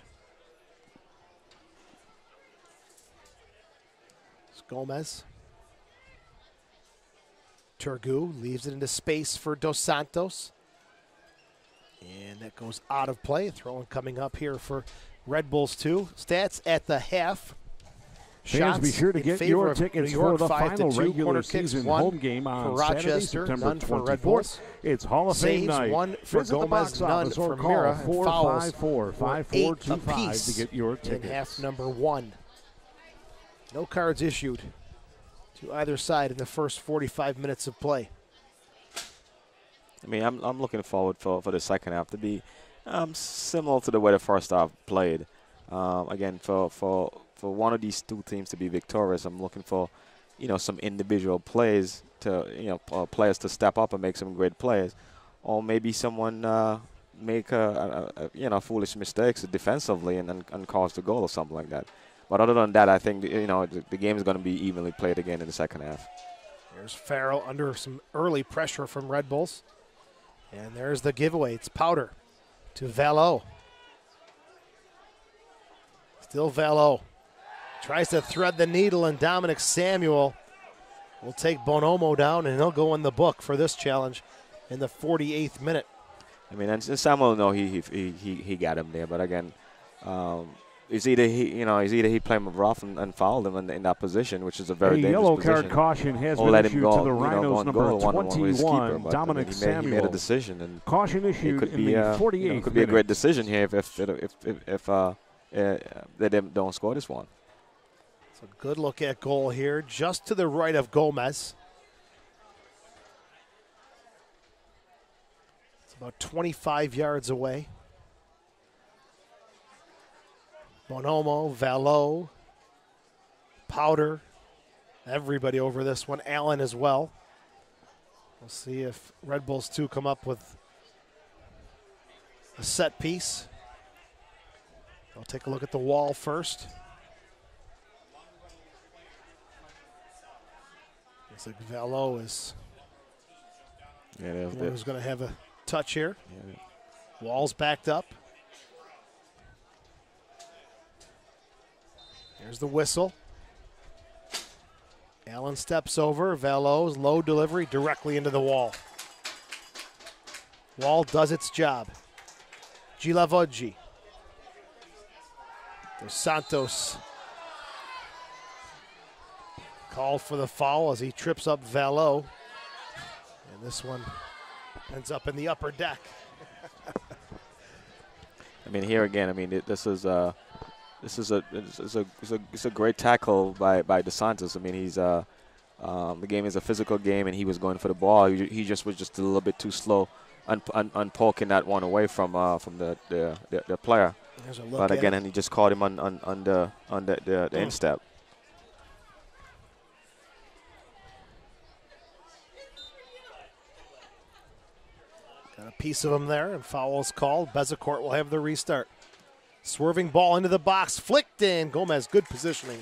It's Gomez. Turgu leaves it into space for Dos Santos. And that goes out of play. Throwing coming up here for Red Bulls 2. Stats at the half. Fans, be sure to get your tickets for the final regular season home game on Saturday, September 24th. It's Hall of Fame night. 1 for Visit Gomez, the box office or call 454-5425 to get your tickets. In half number 1. No cards issued to either side in the first 45 minutes of play. I mean, I'm looking forward for the second half to be similar to the way the first half played. Again, for one of these 2 teams to be victorious, I'm looking for, some individual plays to, players to step up and make some great plays, or maybe someone make foolish mistakes defensively and cause the goal or something like that. But other than that, I think the game is going to be evenly played again in the second half. Here's Farrell under some early pressure from Red Bulls. And there's the giveaway. It's Powder to Valo. Still Valo. Tries to thread the needle, and Dominic Samuel will take Bonomo down, and he'll go in the book for this challenge in the 48th minute. I mean, and Samuel, no, he got him there, but again, it's either he played him rough and fouled him in that position, which is a very dangerous yellow position. Card caution has or been let issued him go, to the Rhinos number 21, Dominic Samuel. He made a decision, and caution issued in the 48th could be a great decision here if they don't score this one. So good look at goal here, just to the right of Gomez. It's about 25 yards away. Bonomo, Valo, Powder, everybody over this one. Allen as well. We'll see if Red Bulls 2 come up with a set piece. I'll take a look at the wall first. Looks like Valo is who's going to have a touch here. Yeah. Wall's backed up. Here's the whistle. Allen steps over. Valo's low delivery directly into the wall. Wall does its job. Gilavoggi. Dos Santos called for the foul as he trips up Valo. And this one ends up in the upper deck. I mean, here again, I mean, this is a great tackle by Dos Santos. I mean, he's the game is a physical game, and he was going for the ball. He just was just a little bit too slow on poking that one away from the player. But again, and he just caught him on the instep. Got a piece of him there, and foul is called. Bezecourt will have the restart. Swerving ball into the box, flicked in. Gomez, good positioning.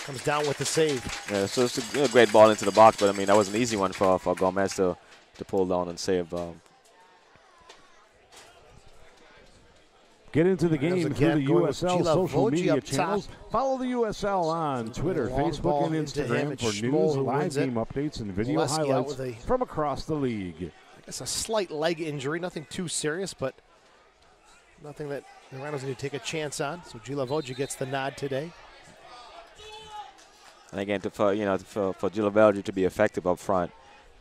Comes down with the save. Yeah, so it's a great ball into the box, but I mean, that was an easy one for Gomez to pull down and save. Get into the game through the USL social media channels. Follow the USL on Twitter, Facebook, and Instagram for news, live game updates, and video highlights from across the league. I guess a slight leg injury, nothing too serious, but nothing that the Rhinos need to take a chance on. So Gilavoggi gets the nod today. And again, for Gilavoggi to be effective up front,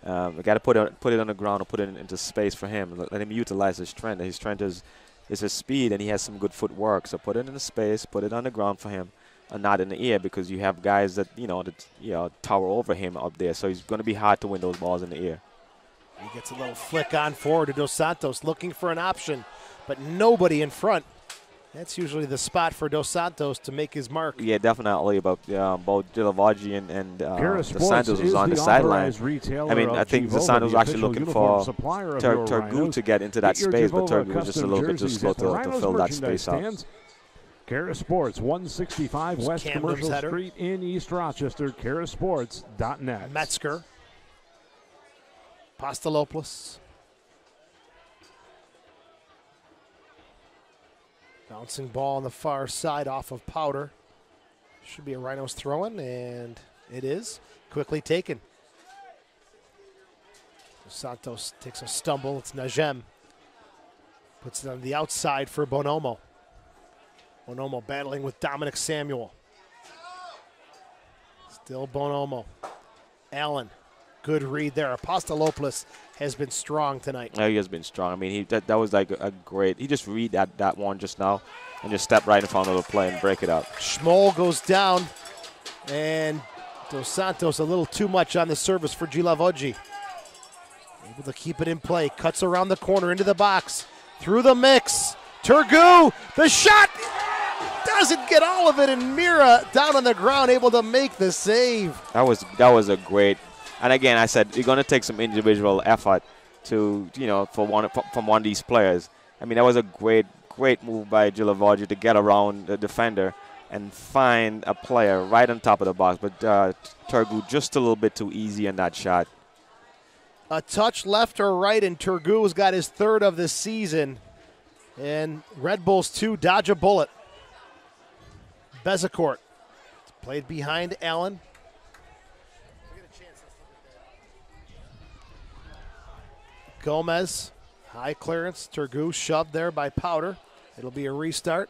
we got to put it on the ground and put it into space for him. Let him utilize his strength. His strength is his speed, and he has some good footwork. So put it in the space, put it on the ground for him, and not in the air, because you have guys that tower over him up there. So he's going to be hard to win those balls in the air. He gets a little flick on forward to Dos Santos, looking for an option, but nobody in front. That's usually the spot for Dos Santos to make his mark. Yeah, definitely. But both Gilavoggi and Dos Santos was on the sideline. I mean, I think Dos Santos was actually looking for Turgu to get into that space, but Turgu was just a little bit too slow to fill that space out. Kara Sports, 165 West Commercial Street in East Rochester, karasports.net. Metzger. Pastalopoulos. Bouncing ball on the far side off of Powder. Should be a Rhinos throw-in, and it is. Quickly taken. Santos takes a stumble. It's Najem. Puts it on the outside for Bonomo. Bonomo battling with Dominic Samuel. Still Bonomo. Allen. Good read there. Apostolopoulos has been strong tonight. Yeah, he has been strong. I mean, that was like a great. He just read that one just now and just step right in front of the play and break it up. Schmoll goes down, and Dos Santos a little too much on the service for Gilavoggi. Able to keep it in play. Cuts around the corner into the box. Through the mix. Turgu, the shot doesn't get all of it, and Mira down on the ground able to make the save. That was a great. And again, I said you're going to take some individual effort to, from one of these players. I mean, that was a great move by Gilavoggi to get around the defender and find a player right on top of the box. But Turgu just a little bit too easy on that shot. a touch left or right, and Turgou's got his third of the season. And Red Bulls 2 dodge a bullet. Bezecourt played behind Allen. Gomez, high clearance. Turgou shoved there by Powder. It'll be a restart.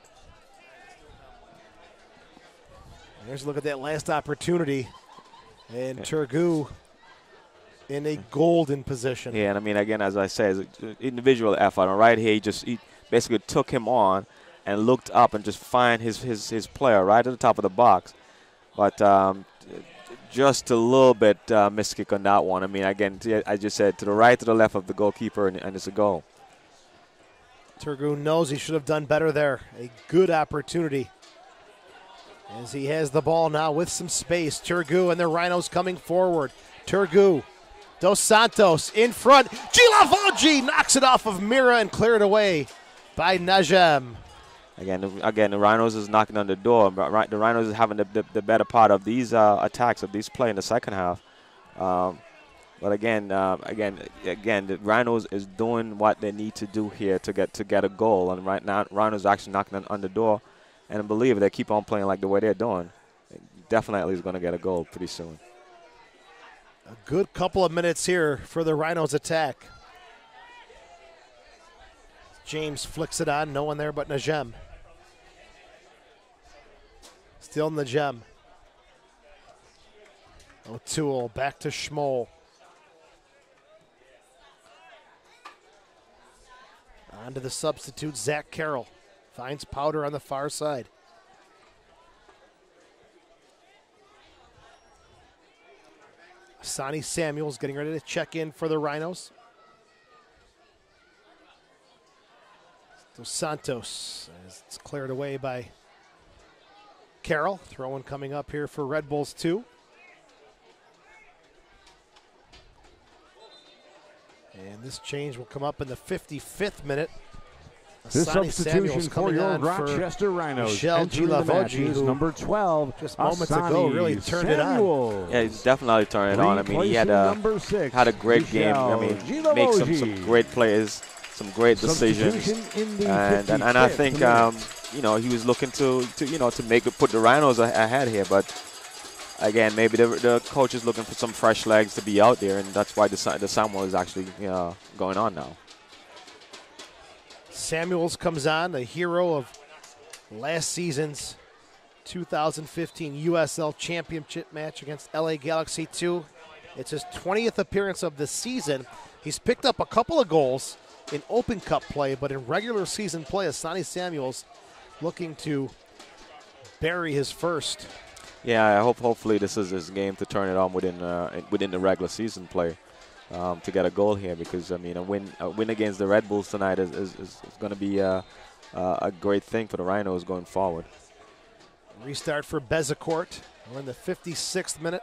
And here's a look at that last opportunity. And Turgou in a golden position. Yeah, and I mean, again, as I said, it's an individual effort. And right here, he basically took him on and looked up and just find his player right at the top of the box. But just a little bit miskick on that one. I mean, again, I just said to the right, to the left of the goalkeeper, and it's a goal. Turgou knows he should have done better there. A good opportunity. As he has the ball now with some space. Turgou and the Rhinos coming forward. Turgou. Dos Santos in front. Gilavogi knocks it off of Mira and cleared away by Najem. Again, the Rhinos is knocking on the door. But the Rhinos is having the better part of these attacks, of these play in the second half. But again, the Rhinos is doing what they need to do here to get a goal. And right now, Rhinos are actually knocking on the door. And I believe if they keep on playing like the way they're doing, definitely is going to get a goal pretty soon. A good couple of minutes here for the Rhinos attack. James flicks it on, no one there but Najem. Still Najem. O'Toole back to Schmoll. On to the substitute, Zach Carroll. Finds Powder on the far side. Sonny Samuels getting ready to check in for the Rhinos. Dos Santos, as it's cleared away by Carroll. Throw-in coming up here for Red Bulls 2. And this change will come up in the 55th minute. This substitution for your Rochester Rhinos entering the match is number 12. Just moments ago, really turned it on. Yeah, he's definitely turned it on. I mean, he had a great game. I mean, make some great plays, some great decisions, and I think he was looking to put the Rhinos ahead here, but again, maybe the coach is looking for some fresh legs to be out there, and that's why the Samuel is actually going on now. Samuels comes on, the hero of last season's 2015 USL Championship match against LA Galaxy 2. It's his 20th appearance of the season. He's picked up a couple of goals in Open Cup play, but in regular season play, Asani Samuels looking to bury his first. Yeah, hopefully this is his game to turn it on within the regular season play. To get a goal here, because I mean a win against the Red Bulls tonight is going to be a great thing for the Rhinos going forward. Restart for Bezecourt. We're in the 56th minute.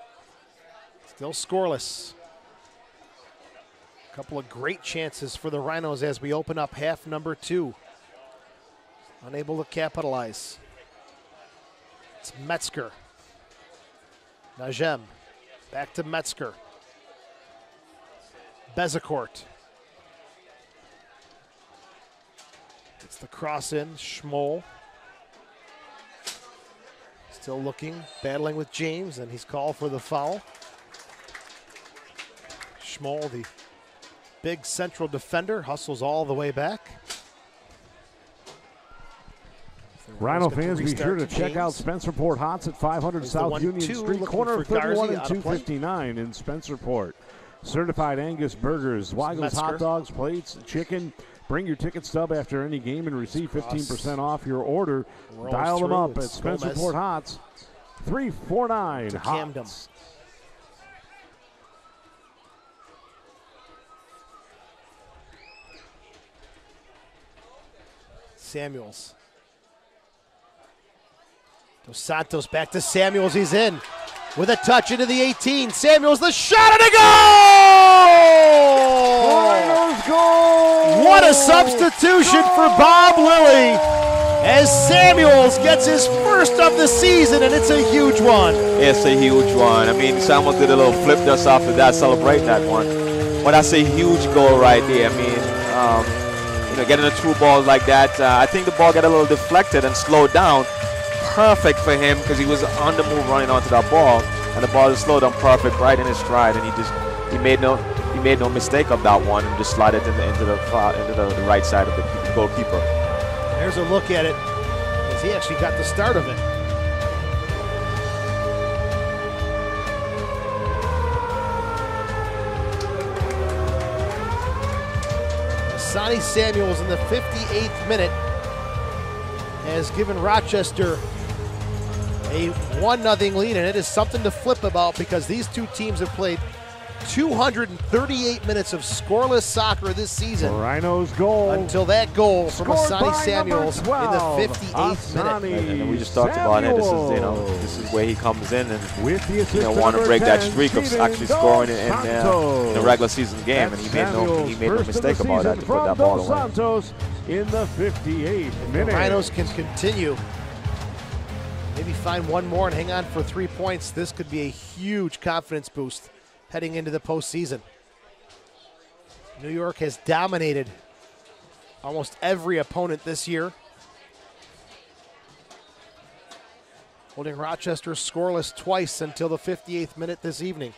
Still scoreless. A couple of great chances for the Rhinos as we open up half number 2. Unable to capitalize. It's Metzger. Najem. Back to Metzger. Bezecourt. It's the cross in. Schmoll. Still looking, battling with James, and he's called for the foul. Schmoll, the big central defender, hustles all the way back. Rhino fans, be sure to check out Spencerport Hots at 500 South Union Street, corner of 31 and 259 in Spencerport. Certified Angus burgers, Weigel's hot dogs, plates, chicken. Bring your ticket stub after any game and receive 15% off your order. Dial them up at Spencerport Hots, 349 Hots. Samuels. Dos Santos back to Samuels. He's in with a touch into the 18. Samuels, the shot, and a goal! What a substitution for Bob Lilly as Samuels gets his first of the season, and it's a huge one. It's a huge one. I mean, Samuels did a little flip just after that, celebrating that one. when I say huge goal right there, I mean, you know, getting the 2 balls like that, I think the ball got a little deflected and slowed down. Perfect for him because he was on the move running onto that ball, and the ball just slowed down perfect right in his stride, and he made no mistake of that one and just slid it into the right side of the goalkeeper. There's a look at it as he actually got the start of it. Sonny Samuels in the 58th minute has given Rochester a 1-0 lead, and it is something to flip about because these two teams have played 238 minutes of scoreless soccer this season. Rhinos goal. Until that goal from Sonny Samuels 12, in the 58th minute. And we just talked about it. This is where he comes in and want to break that streak of actually scoring in a regular season game, and he made no mistake about that to put that ball away. Santos in the 58th minute. The Rhinos can continue. Maybe find one more and hang on for 3 points. This could be a huge confidence boost heading into the postseason. New York has dominated almost every opponent this year, holding Rochester scoreless twice until the 58th minute this evening.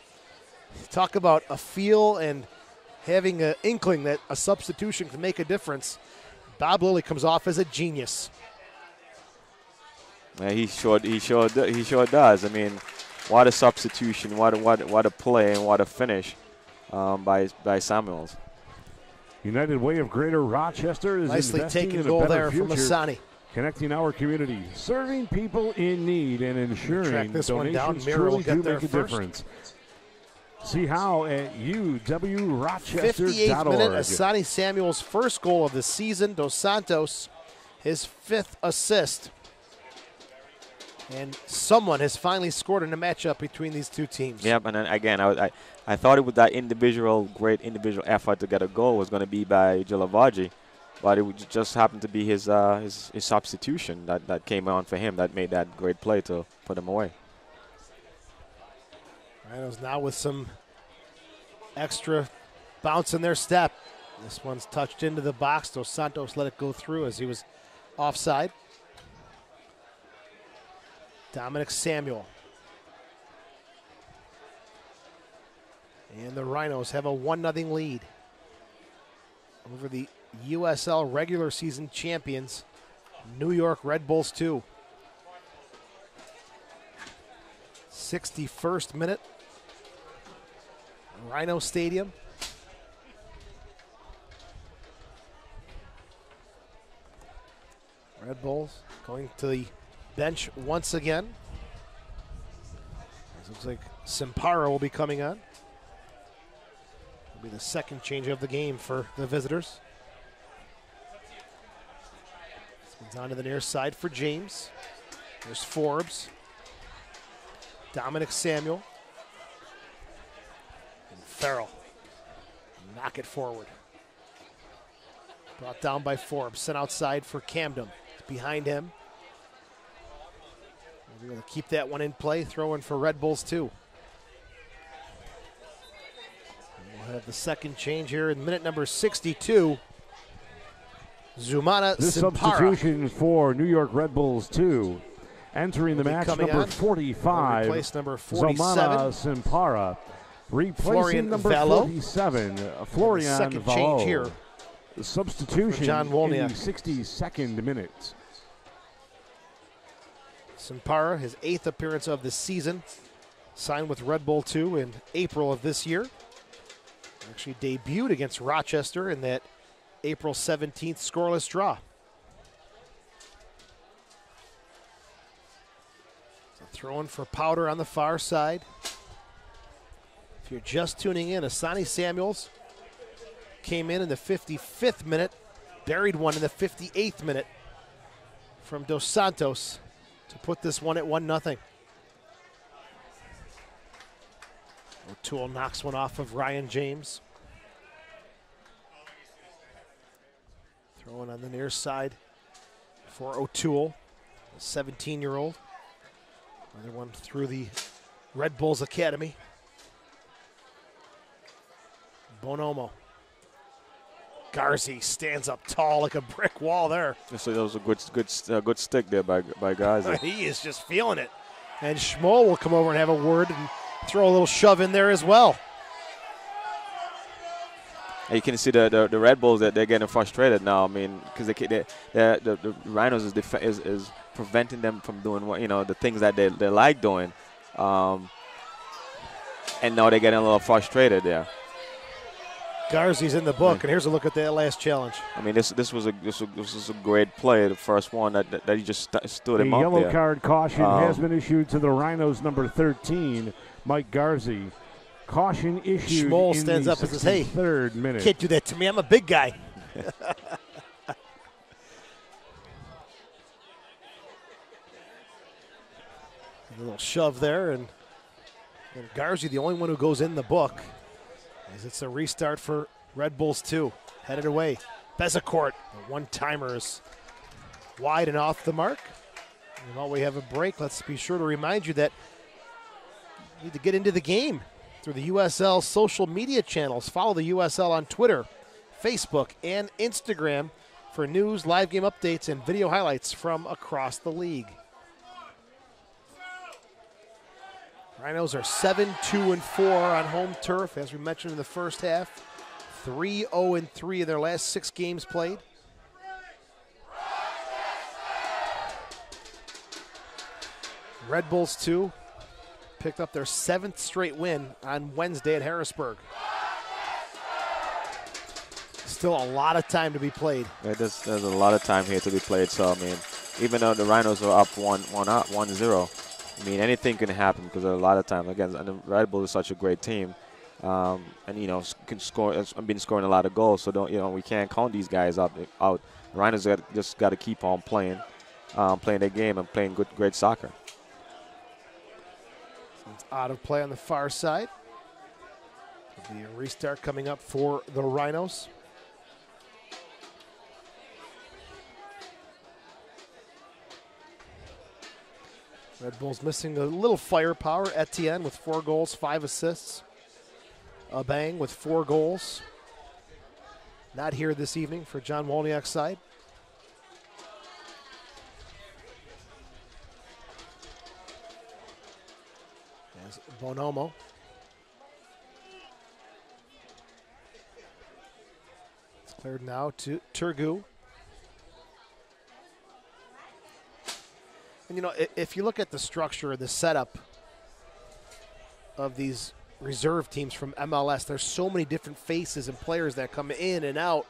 Talk about a feel and having an inkling that a substitution can make a difference. Bob Lilly comes off as a genius. Yeah, he sure does. I mean, what a substitution, what a play, and what a finish by Samuels. United Way of Greater Rochester is nicely investing taken in goal a better there future, from Masani. Connecting our community, serving people in need, and ensuring donations truly do make a difference. See how at uwrochester.org. 58th minute, Asani Samuel's first goal of the season. Dos Santos, his 5th assist. And someone has finally scored in a matchup between these two teams. Yep, and then again, I thought it was that great individual effort to get a goal was going to be by Gilavaji, but it just happened to be his substitution that came on for him that made that great play to put him away. Rhinos now with some extra bounce in their step. This one's touched into the box. Dos Santos let it go through as he was offside. Dominic Samuel. And the Rhinos have a 1-0 lead over the USL regular season champions, New York Red Bulls 2. 61st minute, Rhino Stadium. Red Bulls going to the bench once again. It looks like Simpara will be coming on. Will be the second change of the game for the visitors. This one's on to the near side for James. There's Forbes. Dominic Samuel. And Farrell. Knock it forward. Brought down by Forbes. Sent outside for Camden. Behind him. We're going to keep that one in play. Throw in for Red Bulls too. And we'll have the second change here in minute number 62. Zumana This Simpara. Substitution for New York Red Bulls 2. Entering the match, number 45. Replace number 47. Zumana Simpara. Replacing Florian number Vallo. 47. Florian second Vallo. change here. Substitution John in Wolniak. the 62nd minute. Simpara, his 8th appearance of the season, signed with Red Bull 2 in April of this year. Actually debuted against Rochester in that April 17th scoreless draw. So throwing for Powder on the far side. If you're just tuning in, Asani Samuels came in the 55th minute, buried one in the 58th minute from Dos Santos to put this one at 1-0. O'Toole knocks one off of Ryan James. Throwing on the near side for O'Toole, a 17-year-old. Another one through the Red Bulls Academy. Bonomo. Garzi stands up tall like a brick wall there. So that was a good stick there by Garzi. He is just feeling it. And Schmoll will come over and have a word and throw a little shove in there as well. And you can see the Red Bulls that they're getting frustrated now. I mean, because the Rhinos is preventing them from doing the things that they like doing, and now they're getting a little frustrated there. Garzi's in the book, and here's a look at that last challenge. I mean, this was a great play, the first one that he just stood him up there. A yellow card caution has been issued to the Rhinos number 13, Mike Garzi. Caution issued. Schmoll stands up and says, "Hey, third minute. Can't do that to me. I'm a big guy." A little shove there, and Garzi, the only one who goes in the book. As it's a restart for Red Bulls 2. Headed away. Bezecourt, the one-timer is wide and off the mark. And while we have a break, let's be sure to remind you that you need to get into the game through the USL social media channels. Follow the USL on Twitter, Facebook, and Instagram for news, live game updates, and video highlights from across the league. Rhinos are 7-2-4 on home turf, as we mentioned in the first half. 3-0-3 in their last 6 games played. Red Bulls 2 picked up their 7th straight win on Wednesday at Harrisburg. Still a lot of time to be played. Yeah, there's a lot of time here to be played. So I mean, even though the Rhinos are up 1-0. I mean, anything can happen because a lot of times, again, and the Red Bull is such a great team, and can score. I've been scoring a lot of goals, so we can't count these guys out. The Rhinos just got to keep on playing their game and playing great soccer. So it's out of play on the far side. There'll be a restart coming up for the Rhinos. Red Bulls missing a little firepower. Etienne with 4 goals, 5 assists. Abang with 4 goals. Not here this evening for John Wolniak's side. There's Bonomo. It's cleared now to Turgu. And, if you look at the structure, the setup of these reserve teams from MLS, there's so many different faces and players that come in and out.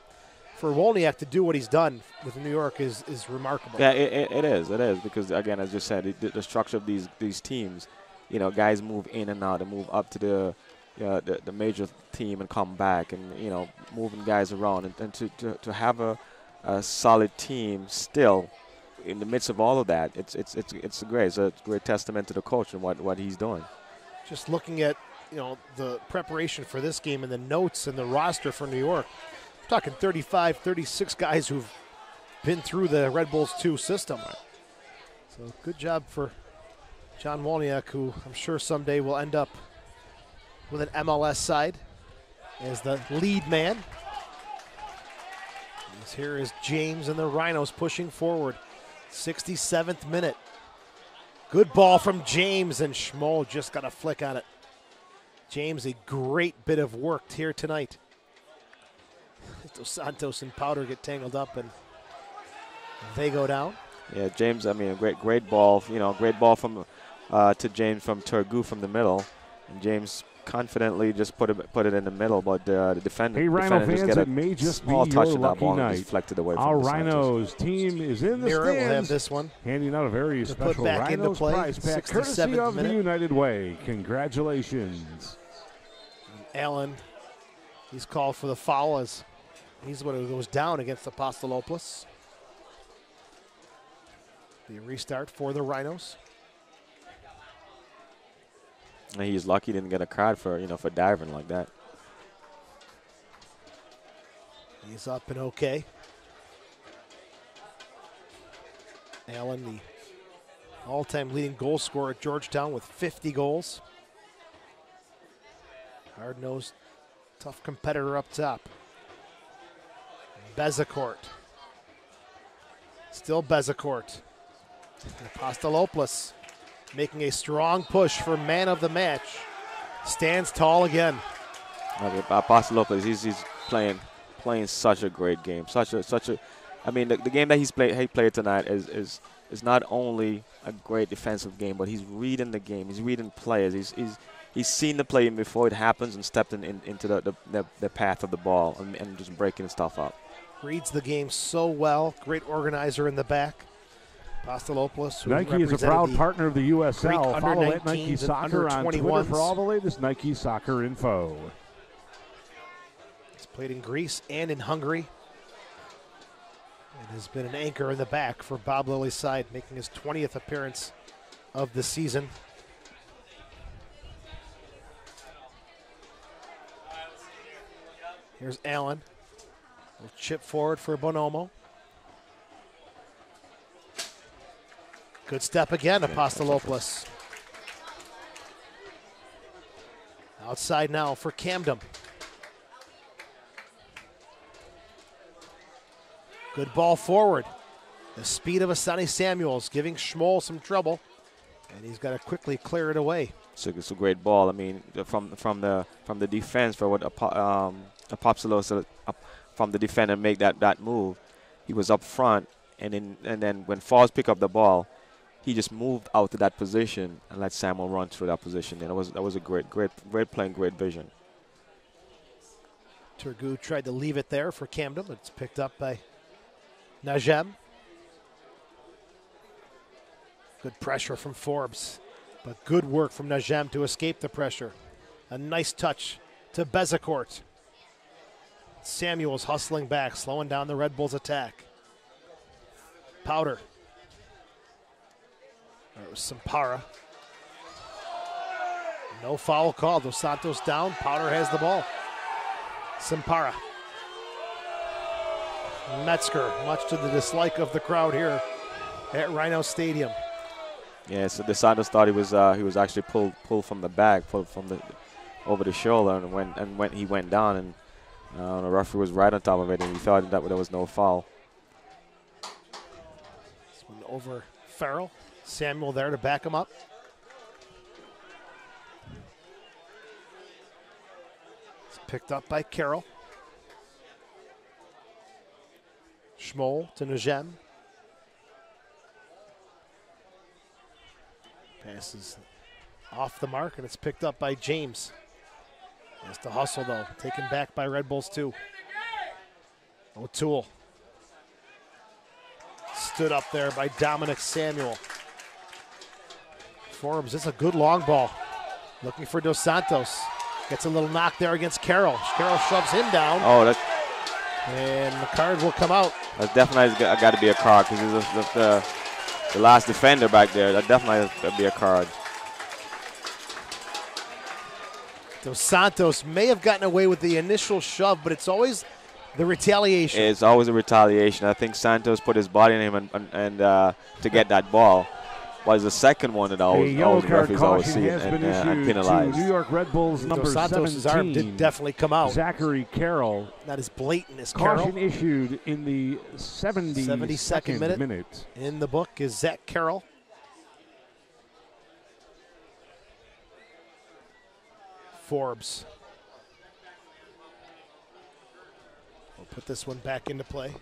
For Wolniak to do what he's done with New York is remarkable. Yeah, it is. It is because, again, as you said, the structure of these teams, guys move in and out and move up to the major team and come back and, moving guys around. And to have a solid team still in the midst of all of that, it's great. It's a great testament to the coach and what he's doing. Just looking at the preparation for this game and the notes and the roster for New York, I'm talking 35, 36 guys who've been through the Red Bulls 2 system. So good job for John Wolniak, who I'm sure someday will end up with an MLS side as the lead man. Here is James and the Rhinos pushing forward. 67th minute. Good ball from James, and Schmoll just got a flick on it. James, a great bit of work here tonight. Dos Santos and Powder get tangled up, and they go down. Yeah, James, I mean, a great ball. Great ball from to James from Turgu from the middle. And James confidently just put it in the middle, but the defender. Hey, Rhino fans, it may just be your lucky night. Deflected away from our Rhinos team is in the Mira stands. will have this one. Handing out a very special Rhinos prize pack, courtesy of the United Way. Congratulations. Allen, he's called for the foul as he's the one who goes down against Apostolopoulos. The restart for the Rhinos. He's lucky he didn't get a card for diving like that. He's up and okay. Allen, the all-time leading goal scorer at Georgetown with 50 goals. Hard-nosed Tough competitor up top. Bezecourt. Still Bezecourt. Apostolopoulos making a strong push for man of the match. Stands tall again. Apostolopoulos, he's playing such a great game. I mean, the game that he played tonight is not only a great defensive game, but he's reading the game. He's reading players. He's seen the play before it happens and stepped into the path of the ball and just breaking stuff up. Reads the game so well. Great organizer in the back. Apostolopoulos. Nike is a proud partner of the USL. Follow at Nike Soccer on Twitter for all the latest Nike Soccer info. He's played in Greece and in Hungary. And has been an anchor in the back for Bob Lilly's side, making his 20th appearance of the season. Here's Allen. Will chip forward for Bonomo. Good step again, Apostolopoulos. Outside now for Camden. Good ball forward. The speed of Asani Samuels giving Schmoll some trouble, and he's got to quickly clear it away. It's a great ball. I mean, from the defense for what Apostolopoulos from the defender make that move. He was up front, and then when Falls picked up the ball, he just moved out to that position and let Samuel run through that position. And that was a great play, great vision. Turgu tried to leave it there for Camden. It's picked up by Najem. Good pressure from Forbes, but good work from Najem to escape the pressure. A nice touch to Bezecourt. Samuel's hustling back, slowing down the Red Bulls' attack. Powder. There was Sampara. No foul called. Dos Santos down. Powder has the ball. Sampara. Metzger, much to the dislike of the crowd here at Rhino Stadium. Yeah, so Dos Santos thought he was actually pulled from the back, pulled from the over the shoulder, and when he went down, and the referee was right on top of it, and he thought that there was no foul. This one over Farrell. Samuel there to back him up. It's picked up by Carroll. Schmoll to Najem. Passes off the mark, and it's picked up by James. Has to hustle, though. Taken back by Red Bulls, too. O'Toole. Stood up there by Dominic Samuel. Forbes, it's a good long ball. Looking for Dos Santos. Gets a little knock there against Carroll. Carroll shoves him down. Oh, and the card will come out. That's definitely got to be a card because he's the last defender back there. That definitely has to be a card. Dos Santos may have gotten away with the initial shove, but it's always the retaliation. It's always a retaliation. I think Santos put his body in him and to get that ball. Was the second one that always referees always see and penalized. New York Red Bulls number Dos Santos' 17. arm did definitely come out. Zachary Carroll. Not as blatant as Carroll. Caution issued in the 72nd minute. In the book is Zach Carroll. Forbes. We'll put this one back into play.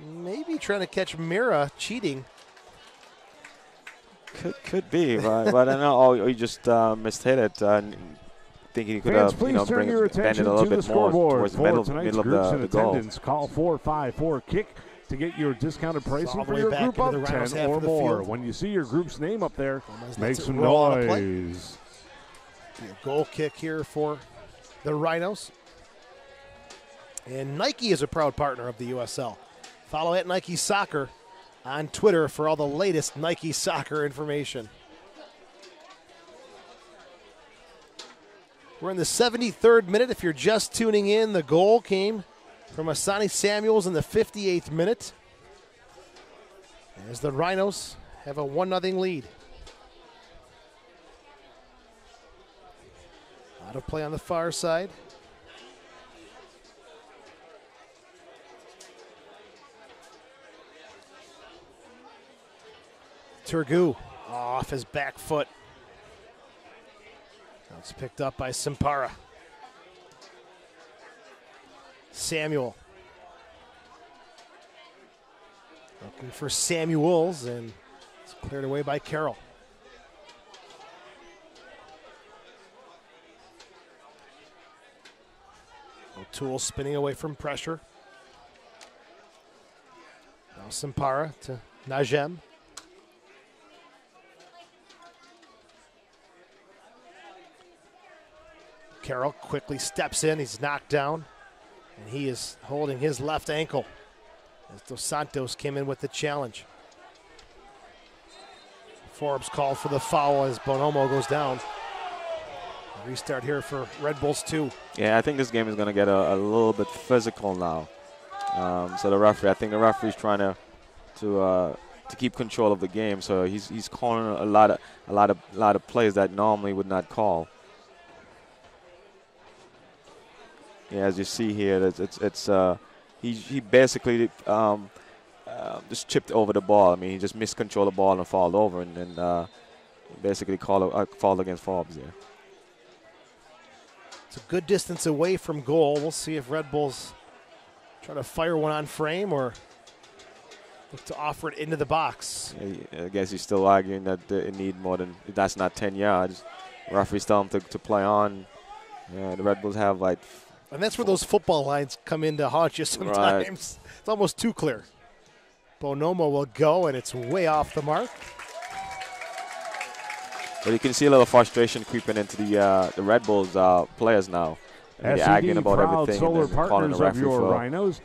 Maybe trying to catch Mira cheating. Could be, but I don't know. Oh, he just mishit it. Thinking he could have, bend it a little bit more towards the middle of the goal. Call 454-KICK to get your discounted pricing for your group of 10 or more. When you see your group's name up there, make some noise. A goal kick here for the Rhinos. And Nike is a proud partner of the USL. Follow at Nike Soccer on Twitter for all the latest Nike Soccer information. We're in the 73rd minute. If you're just tuning in, the goal came from Asani Samuels in the 58th minute, as the Rhinos have a 1-0 lead. Out of play on the far side. Turgu off his back foot. Now it's picked up by Simpara. Samuel. Looking for Samuels, and it's cleared away by Carroll. O'Toole spinning away from pressure. Now Simpara to Najem. Carroll quickly steps in. He's knocked down, and he is holding his left ankle as Dos Santos came in with the challenge. Forbes called for the foul as Bonomo goes down. Restart here for Red Bulls 2. Yeah, I think this game is going to get a little bit physical now. So the referee, I think the referee's trying to keep control of the game. So he's calling a lot of plays that normally would not call. Yeah, as you see here, he basically just chipped over the ball. I mean, he just missed control of the ball and fouled over, and then basically fouled against Forbes there. It's a good distance away from goal. We'll see if Red Bulls try to fire one on frame or look to offer it into the box. Yeah, I guess he's still arguing that it need more than, that's not 10 yards. Referee's telling him to play on. Yeah, the Red Bulls have like. And that's where those football lines come in to haunt you sometimes. Right. It's almost too clear. Bonomo will go, and it's way off the mark. But you can see a little frustration creeping into the Red Bulls players now. They're arguing about everything and calling the referee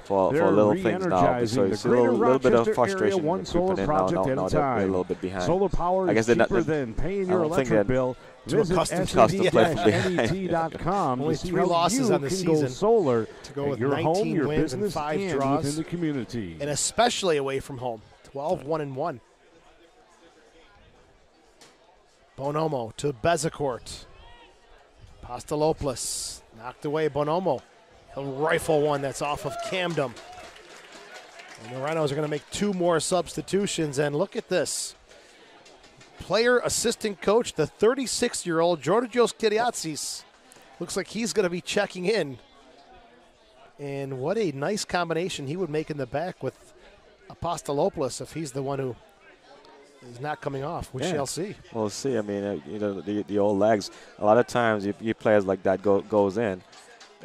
for little things now. So you see a little bit of frustration creeping in now. Now they're a little bit behind. Solar power is cheaper than paying your electric bill. Visit SCDFNET.com. Only 3 losses on the season. Solar to go with your 19 home, your wins business, and 5 draws within the community. And especially away from home. 12-1-1. Bonomo to Bezecourt. Pastalopoulos knocked away. Bonomo. He'll rifle one that's off of Camden. And the Rhinos are going to make 2 more substitutions. And look at this. Player assistant coach, the 36-year-old Georgios Kyriatsis. Looks like he's going to be checking in. And what a nice combination he would make in the back with Apostolopoulos if he's the one who is not coming off. We shall see. We'll see. I mean, the old legs. A lot of times, you players like that goes in.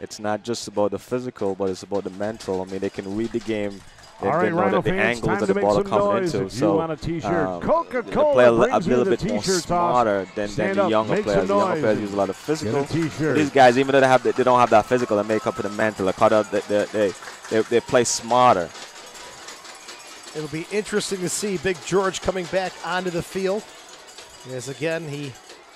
It's not just about the physical, but it's about the mental. I mean, they can read the game. All right, Rhino fans, time to make some noise. If you want a T-shirt, Coca-Cola play a brings you little the bit more T-shirt smarter than the younger players. The younger players use a lot of physical. These guys, even though they don't have that physical, they make up for the mental. They play smarter. It'll be interesting to see Big George coming back onto the field. As again, he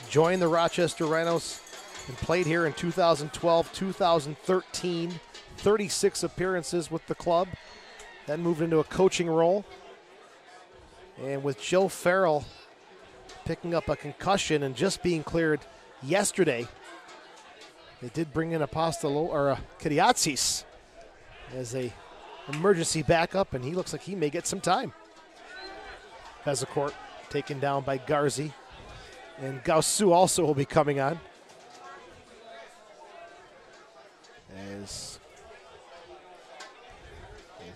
joined the Rochester Rhinos and played here in 2012, 2013, 36 appearances with the club. Then moved into a coaching role. And with Joe Farrell picking up a concussion and just being cleared yesterday, they did bring in Kyriatsis as a emergency backup, and he looks like he may get some time. Bezecourt taken down by Garzi. And Gausu also will be coming on. As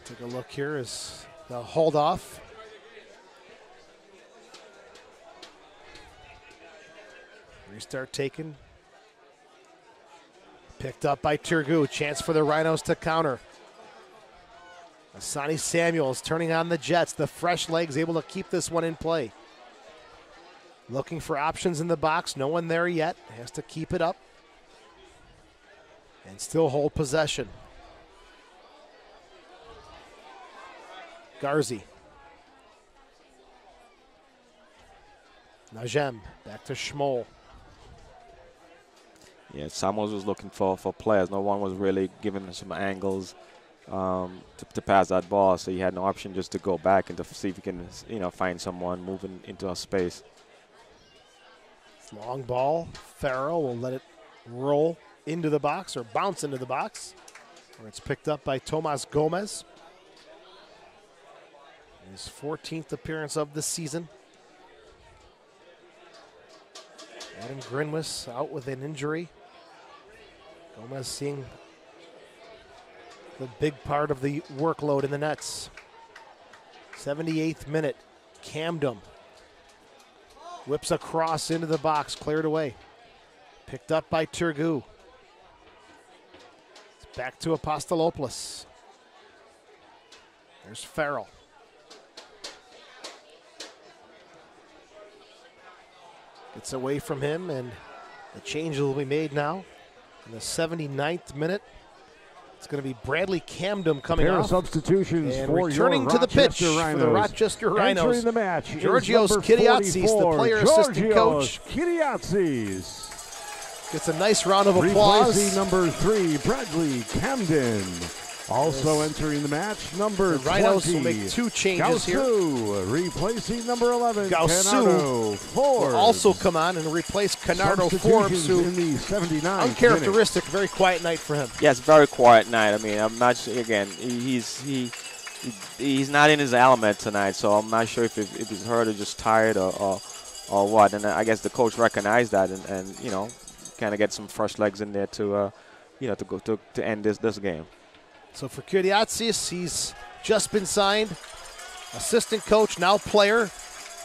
take a look here as the hold off. Restart taken. Picked up by Turgu. Chance for the Rhinos to counter. Asani Samuels turning on the Jets. The fresh legs able to keep this one in play. Looking for options in the box. No one there yet. Has to keep it up. And still hold possession. Garzi. Najem back to Schmoll. Yeah, Samuels was looking for players. No one was really giving him some angles to pass that ball, so he had no option just to go back and to see if he can, find someone moving into a space. Long ball. Farrell will let it roll into the box or bounce into the box, where it's picked up by Tomas Gomez. His 14th appearance of the season. Adam Grinwis out with an injury. Gomez seeing the big part of the workload in the nets. 78th minute, Camden whips a cross into the box, cleared away. Picked up by Turgu. It's back to Apostolopoulos. There's Farrell. Gets away from him, and the change will be made now. In the 79th minute, it's going to be Bradley Camden coming off. Substitutions and for returning to the pitch Rhinos. for the Rochester Rhinos. Entering the match Georgios Kiriatsis, the player assistant coach. Kiriatsis gets a nice round of applause. Replacing number 3, Bradley Camden. Also entering the match, number 20. The Rhinos will make 2 changes here. Replacing number 11, Canardo Forbes. Will also come on and replace Canardo Forbes, who in the 79th uncharacteristic, very quiet night for him. Yes, very quiet night. I mean, I'm not sure, again, he's not in his element tonight, so I'm not sure if he's hurt or just tired or what. And I guess the coach recognized that and you know, kind of get some fresh legs in there to you know, to end this game. So for Kiriatsis, he's just been signed, assistant coach, now player,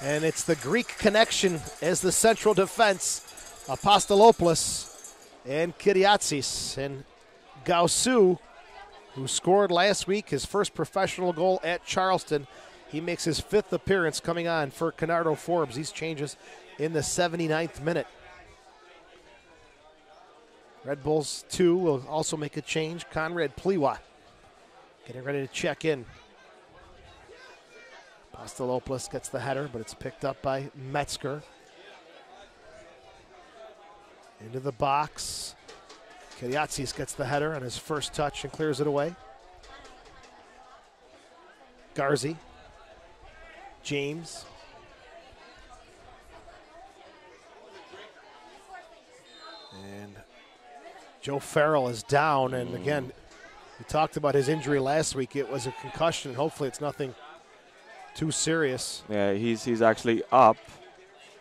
and it's the Greek connection as the central defense, Apostolopoulos and Kiriatsis. And Gausu, who scored last week his first professional goal at Charleston, he makes his 5th appearance coming on for Canardo Forbes. These changes in the 79th minute. Red Bulls 2 will also make a change. Conrad Pliwa getting ready to check in. Apostolopoulos gets the header, but it's picked up by Metzger. Into the box. Kiriatsis gets the header on his first touch and clears it away. Garzi. James. And Joe Farrell is down, and again, we talked about his injury last week. It was a concussion. Hopefully it's nothing too serious. Yeah, he's actually up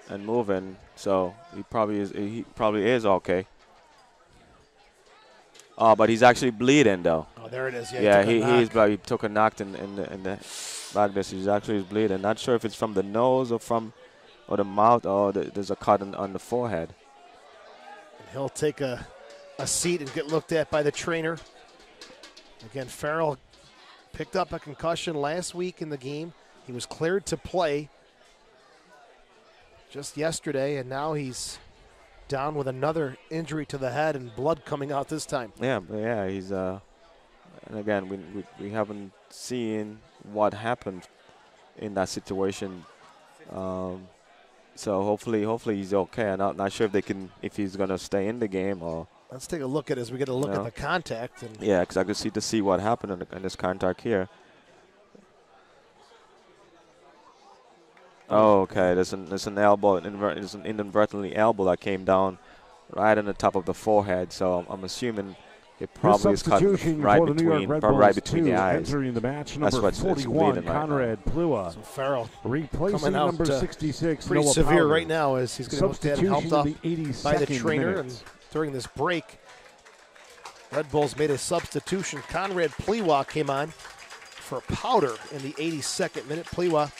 and moving, so he probably is okay. Oh, but he's actually bleeding though. Oh, there it is. Yeah, he took a knock in the back there. So he's actually bleeding. Not sure if it's from the nose or the mouth, or there's a cut on the forehead. And he'll take a seat and get looked at by the trainer. Again, Farrell picked up a concussion last week in the game. He was cleared to play just yesterday, and now he's down with another injury to the head and blood coming out this time. Yeah, he's and again, we haven't seen what happened in that situation. So hopefully he's okay. I'm not sure if he's gonna stay in the game or. Let's take a look at it as we get a look at the contact. And yeah, because I could see what happened in this contact here. Oh, okay. There's an elbow, there's an inadvertently elbow that came down right on the top of the forehead. So I'm assuming it probably is cut right between the eyes. Entering the match, that's number what's 41, Conrad Pliwa. So Farrell replacing number 66, pretty Noah severe Powder. right now as he's getting looked at and helped up by the trainer. And during this break, Red Bulls made a substitution. Conrad Pliwa came on for Powder in the 82nd minute. Pliwa,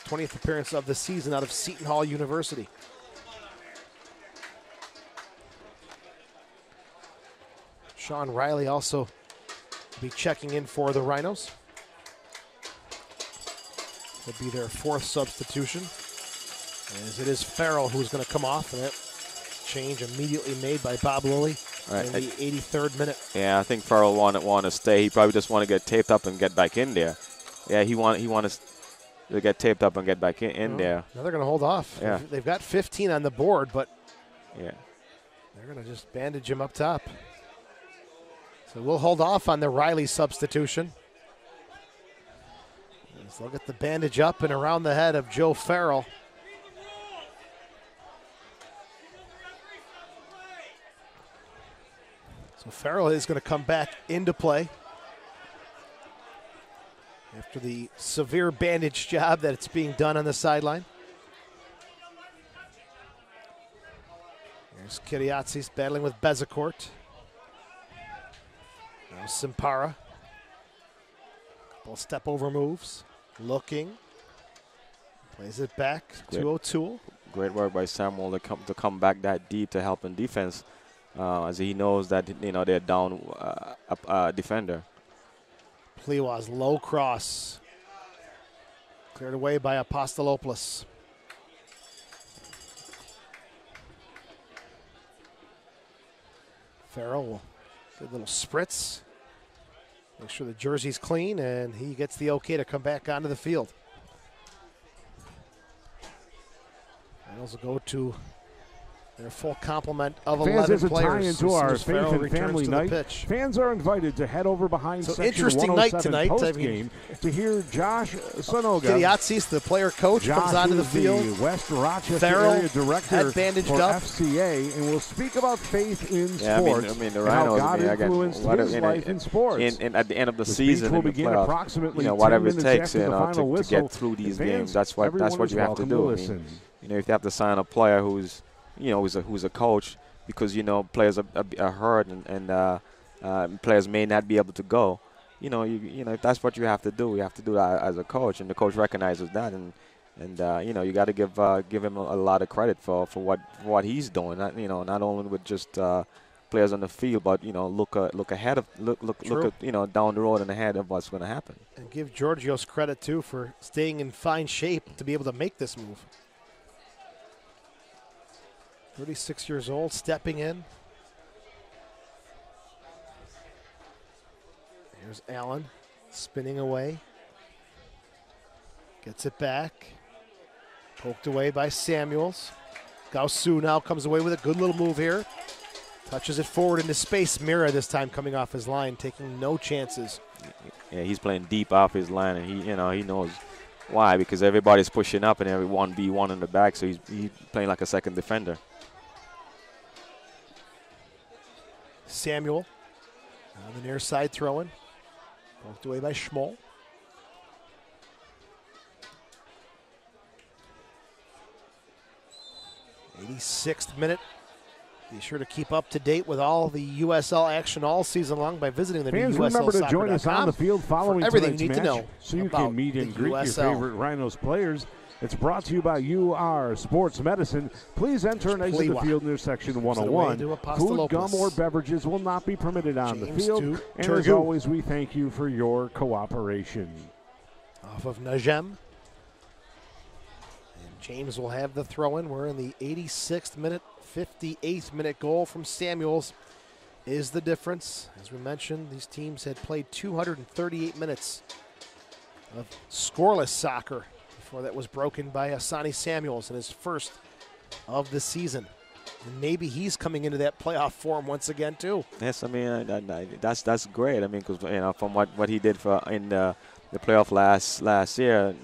20th appearance of the season out of Seton Hall University. Sean Riley also be checking in for the Rhinos. Would be their 4th substitution, as it is Farrell who's going to come off, and that change immediately made by Bob Lilly in the 83rd minute. Yeah, I think Farrell want to stay. He probably just want to get taped up and get back in there. Yeah, he want to get taped up and get back in there. Now they're going to hold off. Yeah. They've got 15 on the board, but yeah, they're going to just bandage him up top. So we'll hold off on the Riley substitution. So they'll get the bandage up and around the head of Joe Farrell. So Farrell is going to come back into play after the severe bandage job that it's being done on the sideline. Here's Kiriatsis battling with Bezecourt. Now Simpara. Couple step over moves. Looking. Plays it back to O'Toole. Great work by Samuel to come back that deep to help in defense, as he knows that they're down a defender. Pliwa's low cross. Cleared away by Apostolopoulos. Farrell will get a little spritz. Make sure the jersey's clean, and he gets the okay to come back onto the field. Reynolds will go to their full complement of 11 players. Fans, into our Faith and Family Night. Fans are invited to head over behind section interesting 107 night tonight. Post-game to hear Josh Sonoga. Kiriatsis, the player coach, Josh comes onto the field. The West Rochester Farrell area director for up. FCA, and will speak about faith in Yeah, sports I mean the and how Rhinos, God influenced his life in sports. And at the end of the speech season, will in the begin playoffs, approximately whatever 10 it minutes takes, after the final to whistle. get through these Fans, games. That's what you have to do. I mean, if you have to sign a player who's a coach, because players are hurt and players may not be able to go. That's what you have to do. You have to do that as a coach, and the coach recognizes that, and you got to give him a lot of credit for what he's doing. Not only with just players on the field, but look ahead of look at down the road and ahead of what's going to happen. And give Georgios credit too for staying in fine shape to be able to make this move. 36 years old, stepping in. Here's Allen, spinning away. Gets it back. Poked away by Samuels. Gausu now comes away with a good little move here. Touches it forward into space. Mira this time coming off his line, taking no chances. Yeah, he's playing deep off his line, and he knows why, because everybody's pushing up and everyone B1 in the back, so he's playing like a second defender. Samuel on the near side throwing. Poked away by Schmoll. '86th minute. Be sure to keep up to date with all the USL action all season long by visiting the Fans, new remember to join us on the field following everything tonight's you need match, to know so you can meet and greet USL. your favorite Rhinos players. It's brought to you by UR Sports Medicine. Please enter and exit the field near section 101. Food, gum, or beverages will not be permitted on the field. And as always, we thank you for your cooperation. Off of Najem. And James will have the throw-in. We're in the 86th minute. 58th minute goal from Samuels is the difference. As we mentioned, these teams had played 238 minutes of scoreless soccer before that was broken by Asani Samuels in his first of the season. And maybe he's coming into that playoff form once again too. Yes, I mean that's great. I mean, because from what he did in the playoff last year,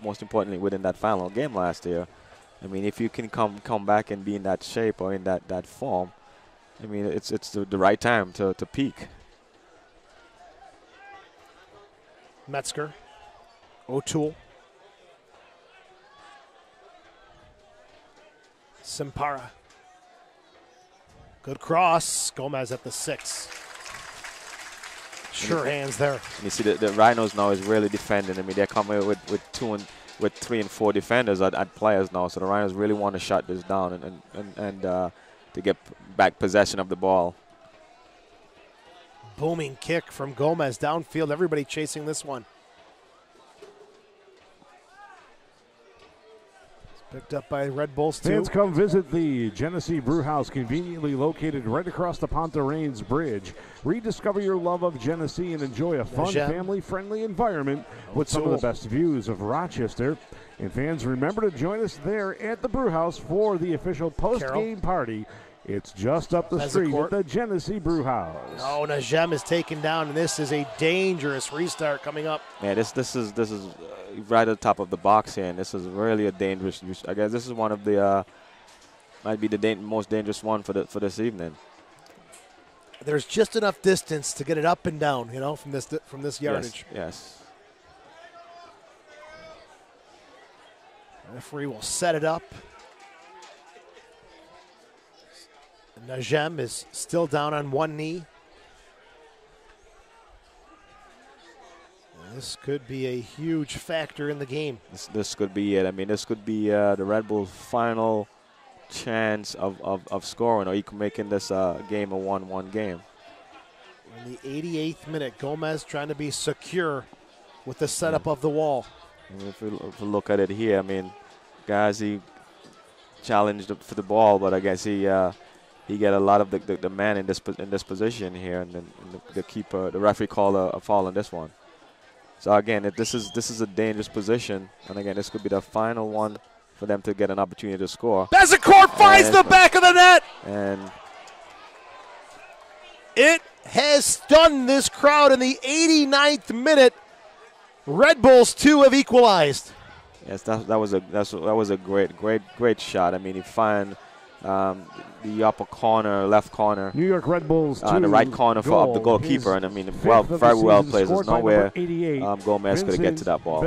most importantly within that final game last year. I mean, if you can come back and be in that shape or in that form, I mean, it's the right time to peak. Metzger, O'Toole, Simpara. Good cross. Gomez at the 6. Sure hands there. You see, the Rhinos now is really defending. I mean, they're coming with 3 and 4 defenders at players now. So the Rhinos really want to shut this down and to get back possession of the ball. Booming kick from Gomez downfield. Everybody chasing this one. Picked up by Red Bulls too. Fans, come visit the Genesee Brewhouse, conveniently located right across the Ponte Reigns Bridge. Rediscover your love of Genesee and enjoy a fun, family-friendly environment with some of the best views of Rochester. And fans, remember to join us there at the Brewhouse for the official post-game party. It's just up the street at the Genesee Brewhouse. Oh, Najem is taken down, and this is a dangerous restart coming up. Yeah, this is right at the top of the box here, and this is really a dangerous. I guess this is one of the might be the most dangerous one for this evening. there's just enough distance to get it up and down, you know, from this yardage. Yes. Referee will set it up. Najem is still down on one knee. This could be a huge factor in the game. This could be it. I mean, this could be the Red Bulls' final chance of scoring, or you can making this game a 1-1 game. In the 88th minute, Gomez trying to be secure with the setup of the wall. And if we look at it here, I mean, guys, he challenged for the ball, but I guess he get a lot of the man in this position here, and then the keeper, the referee called a foul on this one. So again, this is a dangerous position, and again, this could be the final one for them to get an opportunity to score. Bezecourt finds the back of the net, and it has stunned this crowd in the 89th minute. Red Bulls 2 have equalized. Yes, that was a great shot. I mean, he found the upper corner, left corner, New York Red Bulls, the right corner of the goalkeeper, and I mean, very well played. There's nowhere Gomez could get to that ball.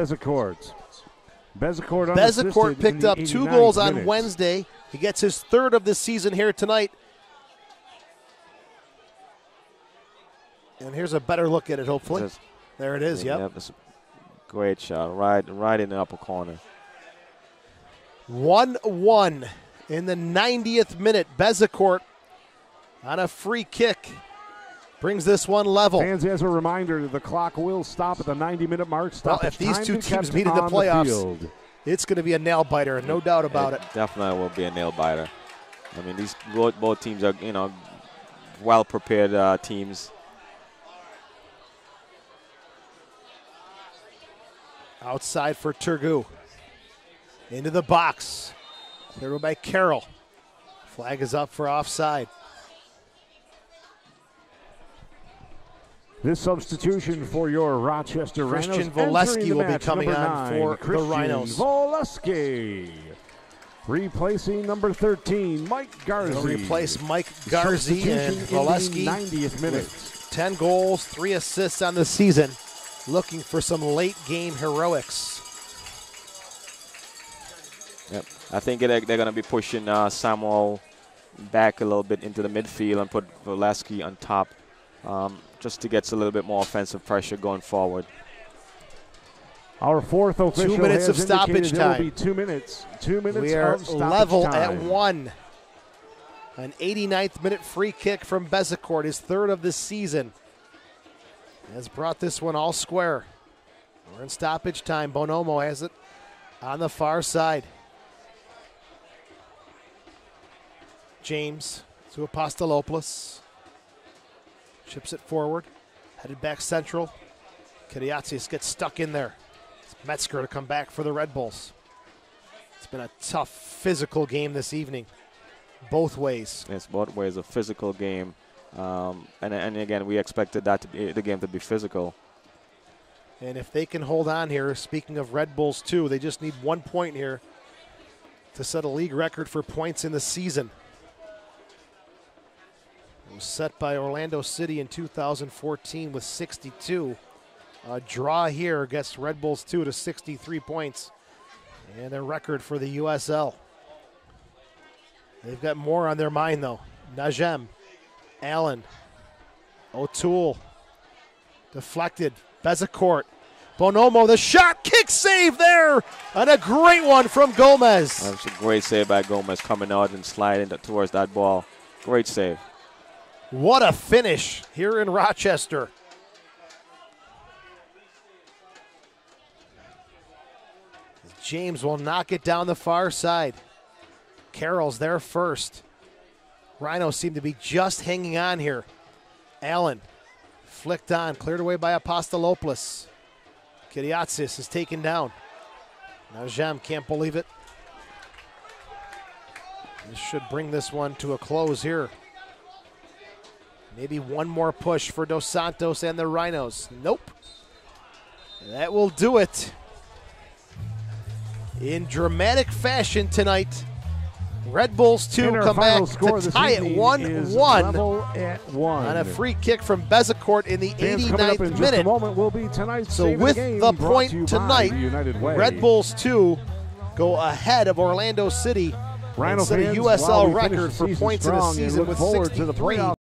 Bezecourt picked up 2 goals on Wednesday. He gets his 3rd of the season here tonight. And here's a better look at it, hopefully. There it is, yep. That's a great shot, right in the upper corner. 1-1 in the 90th minute. Bezecourt on a free kick brings this one level. Fans, as a reminder, the clock will stop at the 90-minute mark. Well, if these two teams meet in the playoffs, it's going to be a nail-biter, no doubt about it. Definitely will be a nail-biter. I mean, these both teams are, you know, well-prepared teams. Outside for Turgu. Into the box. Cleared by Carroll. Flag is up for offside. This substitution for your Rochester Rhinos. Christian Volesky will be coming on for the Rhinos. Volesky. Replacing number 13, Mike Garzi. He'll replace Mike Garzi and Volesky. 90th minute. 10 goals, 3 assists on the season. Looking for some late game heroics. Yep. I think they're going to be pushing Samuel back a little bit into the midfield and put Volesky on top, just to get a little bit more offensive pressure going forward. Our 4th official 2 minutes has of stoppage time. There will be 2 minutes. 2 minutes we are of stoppage level time. at 1. An 89th minute free kick from Bezecourt, his 3rd of the season, has brought this one all square. We're in stoppage time. Bonomo has it on the far side. James to Apostolopoulos. Chips it forward. Headed back central. Kiriatis gets stuck in there. It's Metzger to come back for the Red Bulls. It's been a tough physical game this evening. Both ways. It's both ways, a physical game. And again, we expected that to be the game to be physical. And if they can hold on here, speaking of Red Bulls too, they just need 1 point here to set a league record for points in the season. It was set by Orlando City in 2014 with 62. A draw here gets Red Bulls 2 to 63 points. And their record for the USL. They've got more on their mind though. Najem. Allen, O'Toole, deflected, Bezecourt, Bonomo, the shot, kick save there, and a great one from Gomez. That's a great save by Gomez, coming out and sliding towards that ball. Great save. What a finish here in Rochester. James will knock it down the far side. Carroll's there first. Rhinos seem to be just hanging on here. Allen flicked on, cleared away by Apostolopoulos. Kiriatis is taken down. Now Jem can't believe it. This should bring this one to a close here. Maybe one more push for Dos Santos and the Rhinos. Nope. That will do it. In dramatic fashion tonight, Red Bulls 2 come back to tie it 1-1 on a free kick from Bezecourt in the 89th minute. Will be tonight's so with the point tonight, Red Bulls 2 go ahead of Orlando City and set a USL record for points in a season with 63.